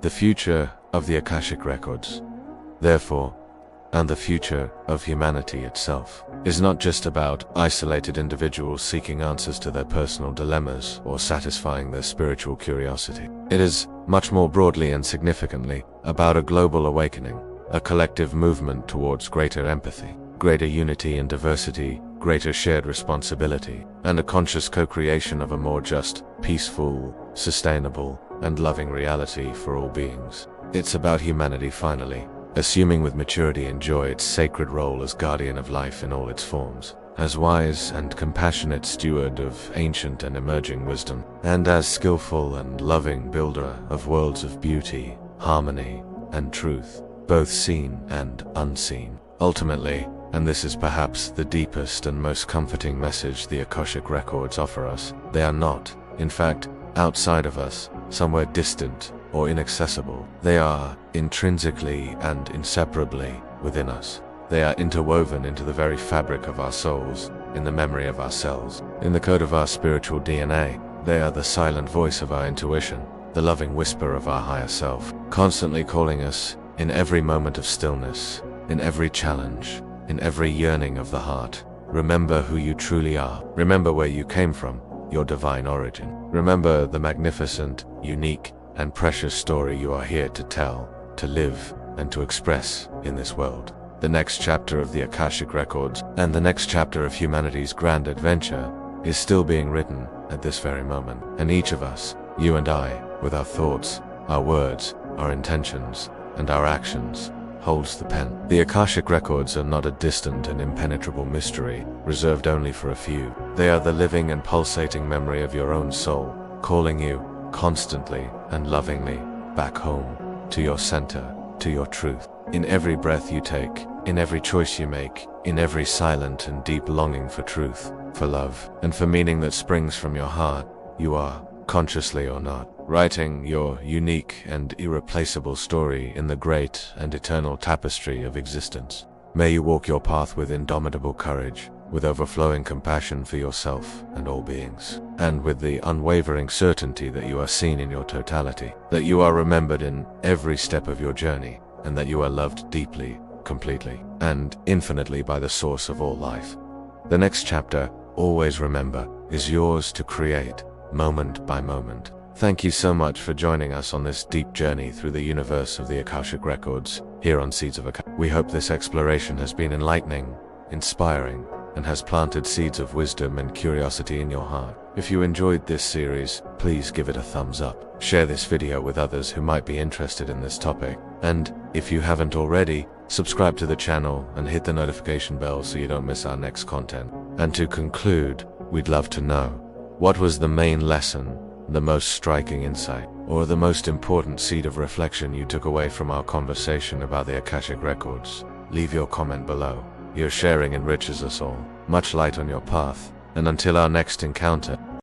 The future of the Akashic Records, therefore, and the future of humanity itself, is not just about isolated individuals seeking answers to their personal dilemmas or satisfying their spiritual curiosity. It is, much more broadly and significantly, about a global awakening, a collective movement towards greater empathy, greater unity and diversity, greater shared responsibility, and a conscious co-creation of a more just, peaceful, sustainable, and loving reality for all beings. It's about humanity finally assuming with maturity and joy its sacred role as guardian of life in all its forms, as wise and compassionate steward of ancient and emerging wisdom, and as skillful and loving builder of worlds of beauty, harmony, and truth, both seen and unseen. Ultimately, and this is perhaps the deepest and most comforting message the Akashic Records offer us, they are not, in fact, outside of us, somewhere distant or inaccessible. They are intrinsically and inseparably within us. They are interwoven into the very fabric of our souls, in the memory of our cells, in the code of our spiritual DNA. They are the silent voice of our intuition, the loving whisper of our higher self, constantly calling us, in every moment of stillness, in every challenge, in every yearning of the heart. Remember who you truly are. Remember where you came from, your divine origin. Remember the magnificent, unique, and precious story you are here to tell, to live, and to express in this world. The next chapter of the Akashic Records, and the next chapter of humanity's grand adventure, is still being written at this very moment. And each of us, you and I, with our thoughts, our words, our intentions, and our actions, holds the pen. The Akashic Records are not a distant and impenetrable mystery, reserved only for a few. They are the living and pulsating memory of your own soul, calling you, constantly and lovingly, back home, to your center, to your truth. In every breath you take, in every choice you make, in every silent and deep longing for truth, for love, and for meaning that springs from your heart, you are, consciously or not, writing your unique and irreplaceable story in the great and eternal tapestry of existence. May you walk your path with indomitable courage, with overflowing compassion for yourself and all beings, and with the unwavering certainty that you are seen in your totality, that you are remembered in every step of your journey, and that you are loved deeply, completely, and infinitely by the source of all life. The next chapter, always remember, is yours to create, moment by moment. Thank you so much for joining us on this deep journey through the universe of the Akashic Records, here on Seeds of Akasha. We hope this exploration has been enlightening, inspiring, and has planted seeds of wisdom and curiosity in your heart. If you enjoyed this series, please give it a thumbs up. Share this video with others who might be interested in this topic. And, if you haven't already, subscribe to the channel and hit the notification bell so you don't miss our next content. And to conclude, we'd love to know, what was the main lesson, the most striking insight, or the most important seed of reflection you took away from our conversation about the Akashic Records? Leave your comment below. Your sharing enriches us all. Much light on your path, and until our next encounter,